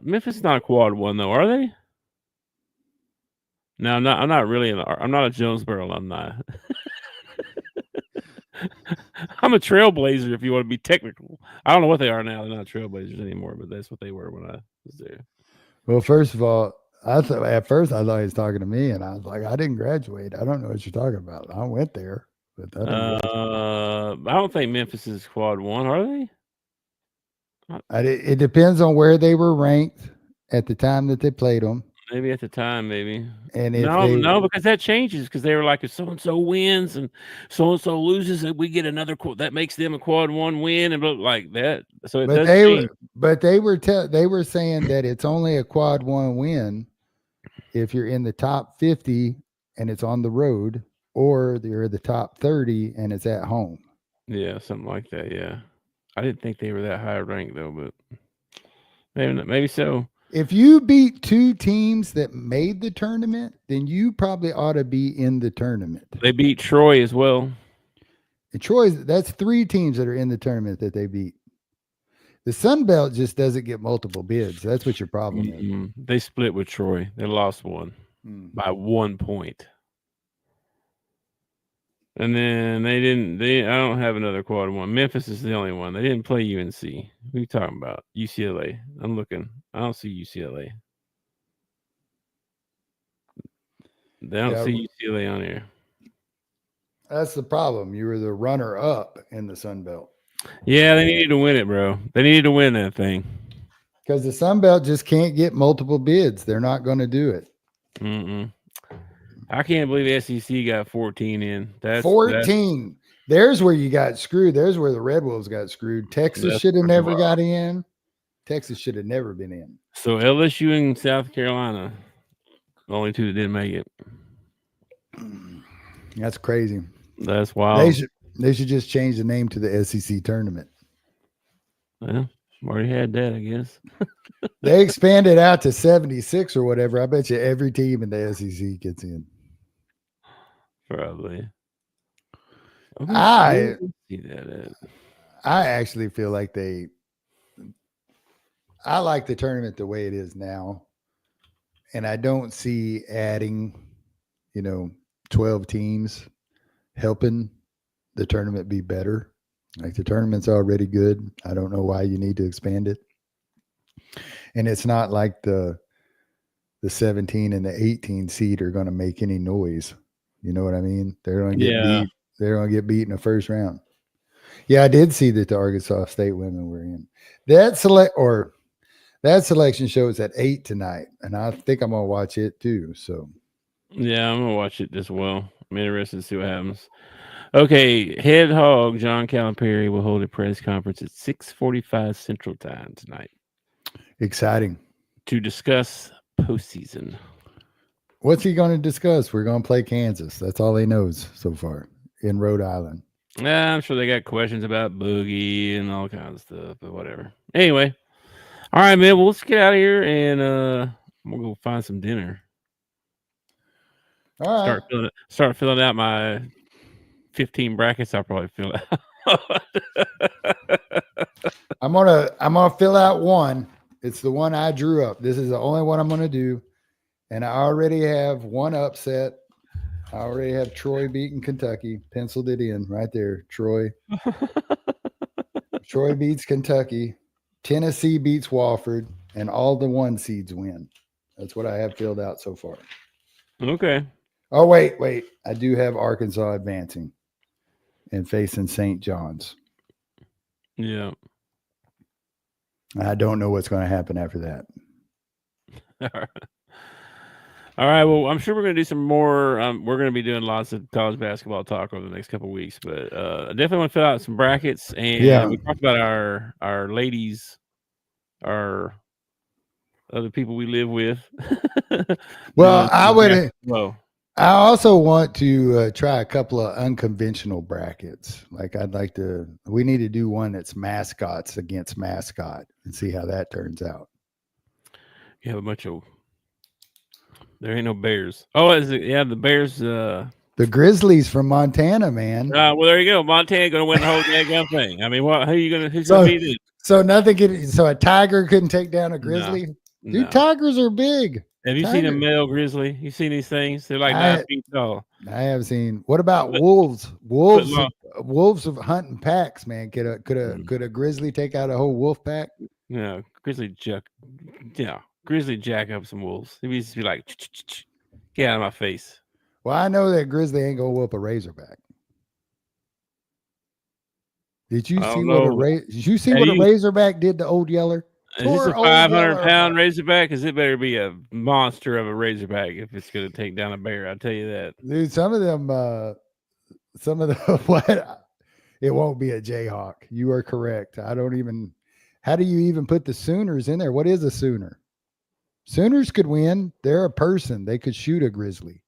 Memphis is not a quad one though, are they? No, I'm not really. I'm not a Jonesboro alumni. I'm a Trailblazer, if you want to be technical. I don't know what they are now. They're not Trailblazers anymore, but that's what they were when I was there. Well, first of all, at first I thought he was talking to me, and I was like, I didn't graduate. I don't know what you're talking about. I went there, but I don't think Memphis is quad one, are they? It depends on where they were ranked at the time that they played them. Maybe at the time, maybe. And no, because that changes, because they were like, if so and so wins and so loses, and we get another quad, that makes them a quad one win, and like that. So it does change. But they were saying that it's only a quad one win if you're in the top 50 and it's on the road, or you're the top 30 and it's at home. Yeah, something like that. Yeah, I didn't think they were that high ranked though, but maybe so. If you beat 2 teams that made the tournament, then you probably ought to be in the tournament. They beat Troy as well. And that's 3 teams that are in the tournament that they beat. The Sun Belt just doesn't get multiple bids. That's what your problem is. They split with Troy. They lost one by 1 point. And then I don't have another quad one. Memphis is the only one. They didn't play UNC. What are you talking about? UCLA. I'm looking. I don't see UCLA. They don't see UCLA on here. That's the problem. You were the runner up in the Sun Belt. Yeah, they needed to win it, bro. They needed to win that thing. Because the Sun Belt just can't get multiple bids. They're not going to do it. I can't believe the SEC got 14 in. That's 14. There's where you got screwed. There's where the Red Wolves got screwed. Texas should have never got in. Texas should have never been in. So LSU and South Carolina, the only 2 that didn't make it. That's crazy. That's wild. They should just change the name to the SEC tournament. Well, already had that, I guess. They expanded out to 76 or whatever. I bet you every team in the SEC gets in. Probably. I actually feel like I like the tournament the way it is now. And I don't see adding, 12 teams helping the tournament be better. Like the tournament's already good. I don't know why you need to expand it. And it's not like the 17 and the 18 seed are going to make any noise. You know what I mean? They're going to get beat. They're going to get beat in the first round. Yeah, I did see that the Arkansas State women were in. That selection show is at 8 tonight, and I think I'm going to watch it too. So, yeah, I'm going to watch it as well. I'm interested to see what happens. Okay, head hog John Calipari will hold a press conference at 6:45 Central Time tonight. Exciting. to discuss postseason. What's he going to discuss? We're going to play Kansas. That's all he knows so far in Rhode Island. Yeah, I'm sure they got questions about Boogie and all kinds of stuff, but whatever. Anyway, all right, man. Well, let's get out of here and we'll go find some dinner. All right. Start filling out my 15 brackets. I'll probably fill out. I'm gonna fill out one. It's the one I drew up. This is the only one I'm gonna do, and I already have one upset. I already have Troy beating Kentucky. Penciled it in right there. Troy beats Kentucky. Tennessee beats Wofford, and all the 1 seeds win. That's what I have filled out so far. Okay. Oh, wait. I do have Arkansas advancing and facing St. John's. Yeah. I don't know what's going to happen after that. All right. Well, I'm sure we're going to do some more. We're going to be doing lots of college basketball talk over the next couple of weeks, but I definitely want to fill out some brackets. And we talked about our ladies, our other people we live with. Well, I also want to try a couple of unconventional brackets. We need to do one that's mascots against mascot and see how that turns out. You have a bunch of, there ain't no Bears. Oh, is it? Yeah, the Bears. The Grizzlies from Montana, man. Well, there you go. Montana going to win the whole damn thing. I mean, who's going to beat it? So a tiger couldn't take down a grizzly? No. Dude, tigers are big. Have you seen a male grizzly? You seen these things? They're like 9 feet tall. I have seen. What about wolves? Wolves of hunting packs, man. Could a grizzly take out a whole wolf pack? Yeah, grizzly jack up some wolves. He used to be like, get out of my face. Well, I know that grizzly ain't gonna whoop a razorback. Did you see what a razorback did to Old Yeller? Is this a 500-pound razorback? Because it better be a monster of a razorback if it's going to take down a bear. I'll tell you that. Dude, some of them, what? It won't be a Jayhawk. You are correct. How do you even put the Sooners in there? What is a Sooner? Sooners could win. They're a person. They could shoot a grizzly.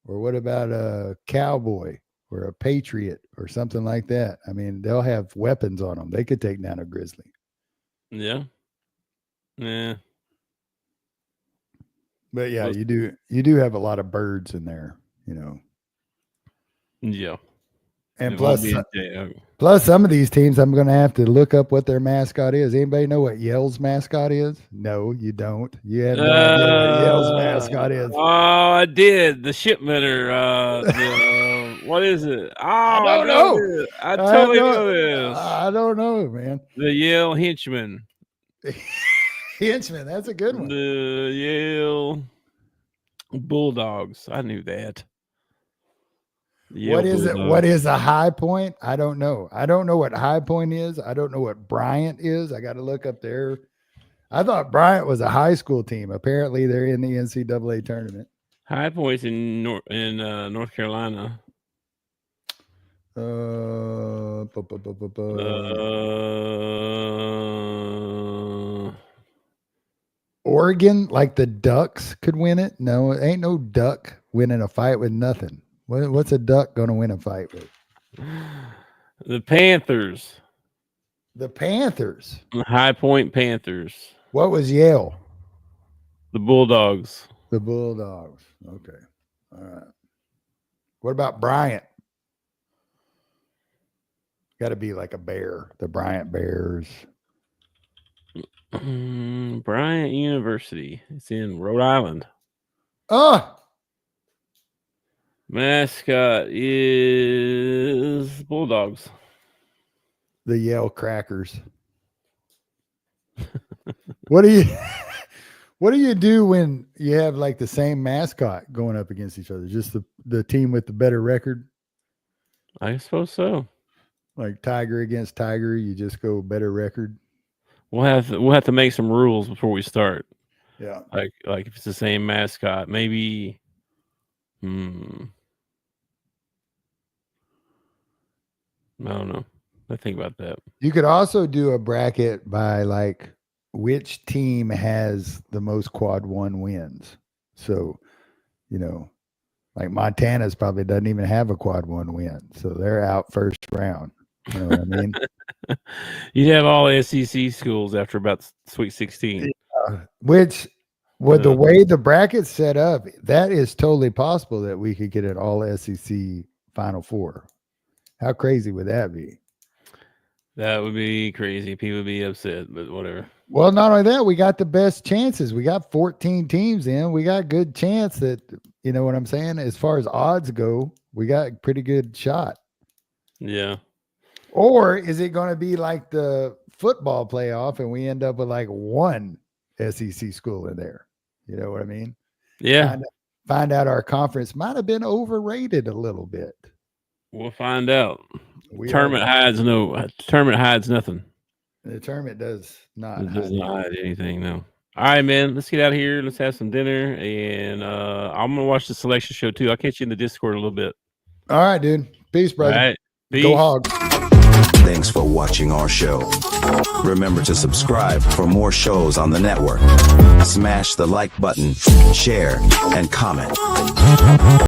Or what about a cowboy or a patriot or something like that? I mean, they'll have weapons on them. They could take down a grizzly. Yeah. But yeah, you do have a lot of birds in there, you know. Yeah. And plus some of these teams, I'm going to have to look up what their mascot is. Anybody know what Yale's mascot is? No, you don't. You have no idea what Yale's mascot is. Oh, I did. The shipment what is it? Oh, I don't know. I totally know this. I don't know, man. The Yale henchman. Henchman, that's a good one. The Yale Bulldogs. I knew that. What is it? What is a High Point? I don't know. I don't know what High Point is. I don't know what Bryant is. I got to look up there. I thought Bryant was a high school team. Apparently, they're in the NCAA tournament. High Point's in North Carolina. Oregon, like the Ducks could win it. No, it ain't no duck winning a fight with nothing. What's a duck going to win a fight with? The Panthers. The Panthers. High Point Panthers. What was Yale? The Bulldogs. The Bulldogs. Okay. All right. What about Bryant? Got to be like a bear. The Bryant Bears. Bryant University. It's in Rhode Island. Mascot is Bulldogs. The Yale Crackers. What do you do when you have like the same mascot going up against each other? Just the team with the better record? I suppose so. Like Tiger against Tiger, you just go better record. We'll have to make some rules before we start. Yeah. Like if it's the same mascot, maybe I don't know. I think about that. You could also do a bracket by like which team has the most quad one wins. So, like Montana's probably doesn't even have a quad one win. So they're out first round. You know what I mean? You'd have all SEC schools after about Sweet 16. Which, with the way the bracket's set up, that is totally possible that we could get an all SEC Final Four. How crazy would that be? That would be crazy. People would be upset, but whatever. Well, not only that, we got the best chances. We got 14 teams in. We got good chance that, you know what I'm saying? As far as odds go, we got a pretty good shot. Yeah. Or is it going to be like the football playoff and we end up with like one SEC school in there? You know what I mean? Yeah. Find out our conference might have been overrated a little bit. We'll find out. Tournament hides nothing. The tournament does not hide anything, no. All right, man. Let's get out of here. Let's have some dinner. And I'm going to watch the selection show, too. I'll catch you in the Discord a little bit. All right, dude. Peace, brother. All right. Peace. Go Hogs. Thanks for watching our show. Remember to subscribe for more shows on the network. Smash the like button, share, and comment.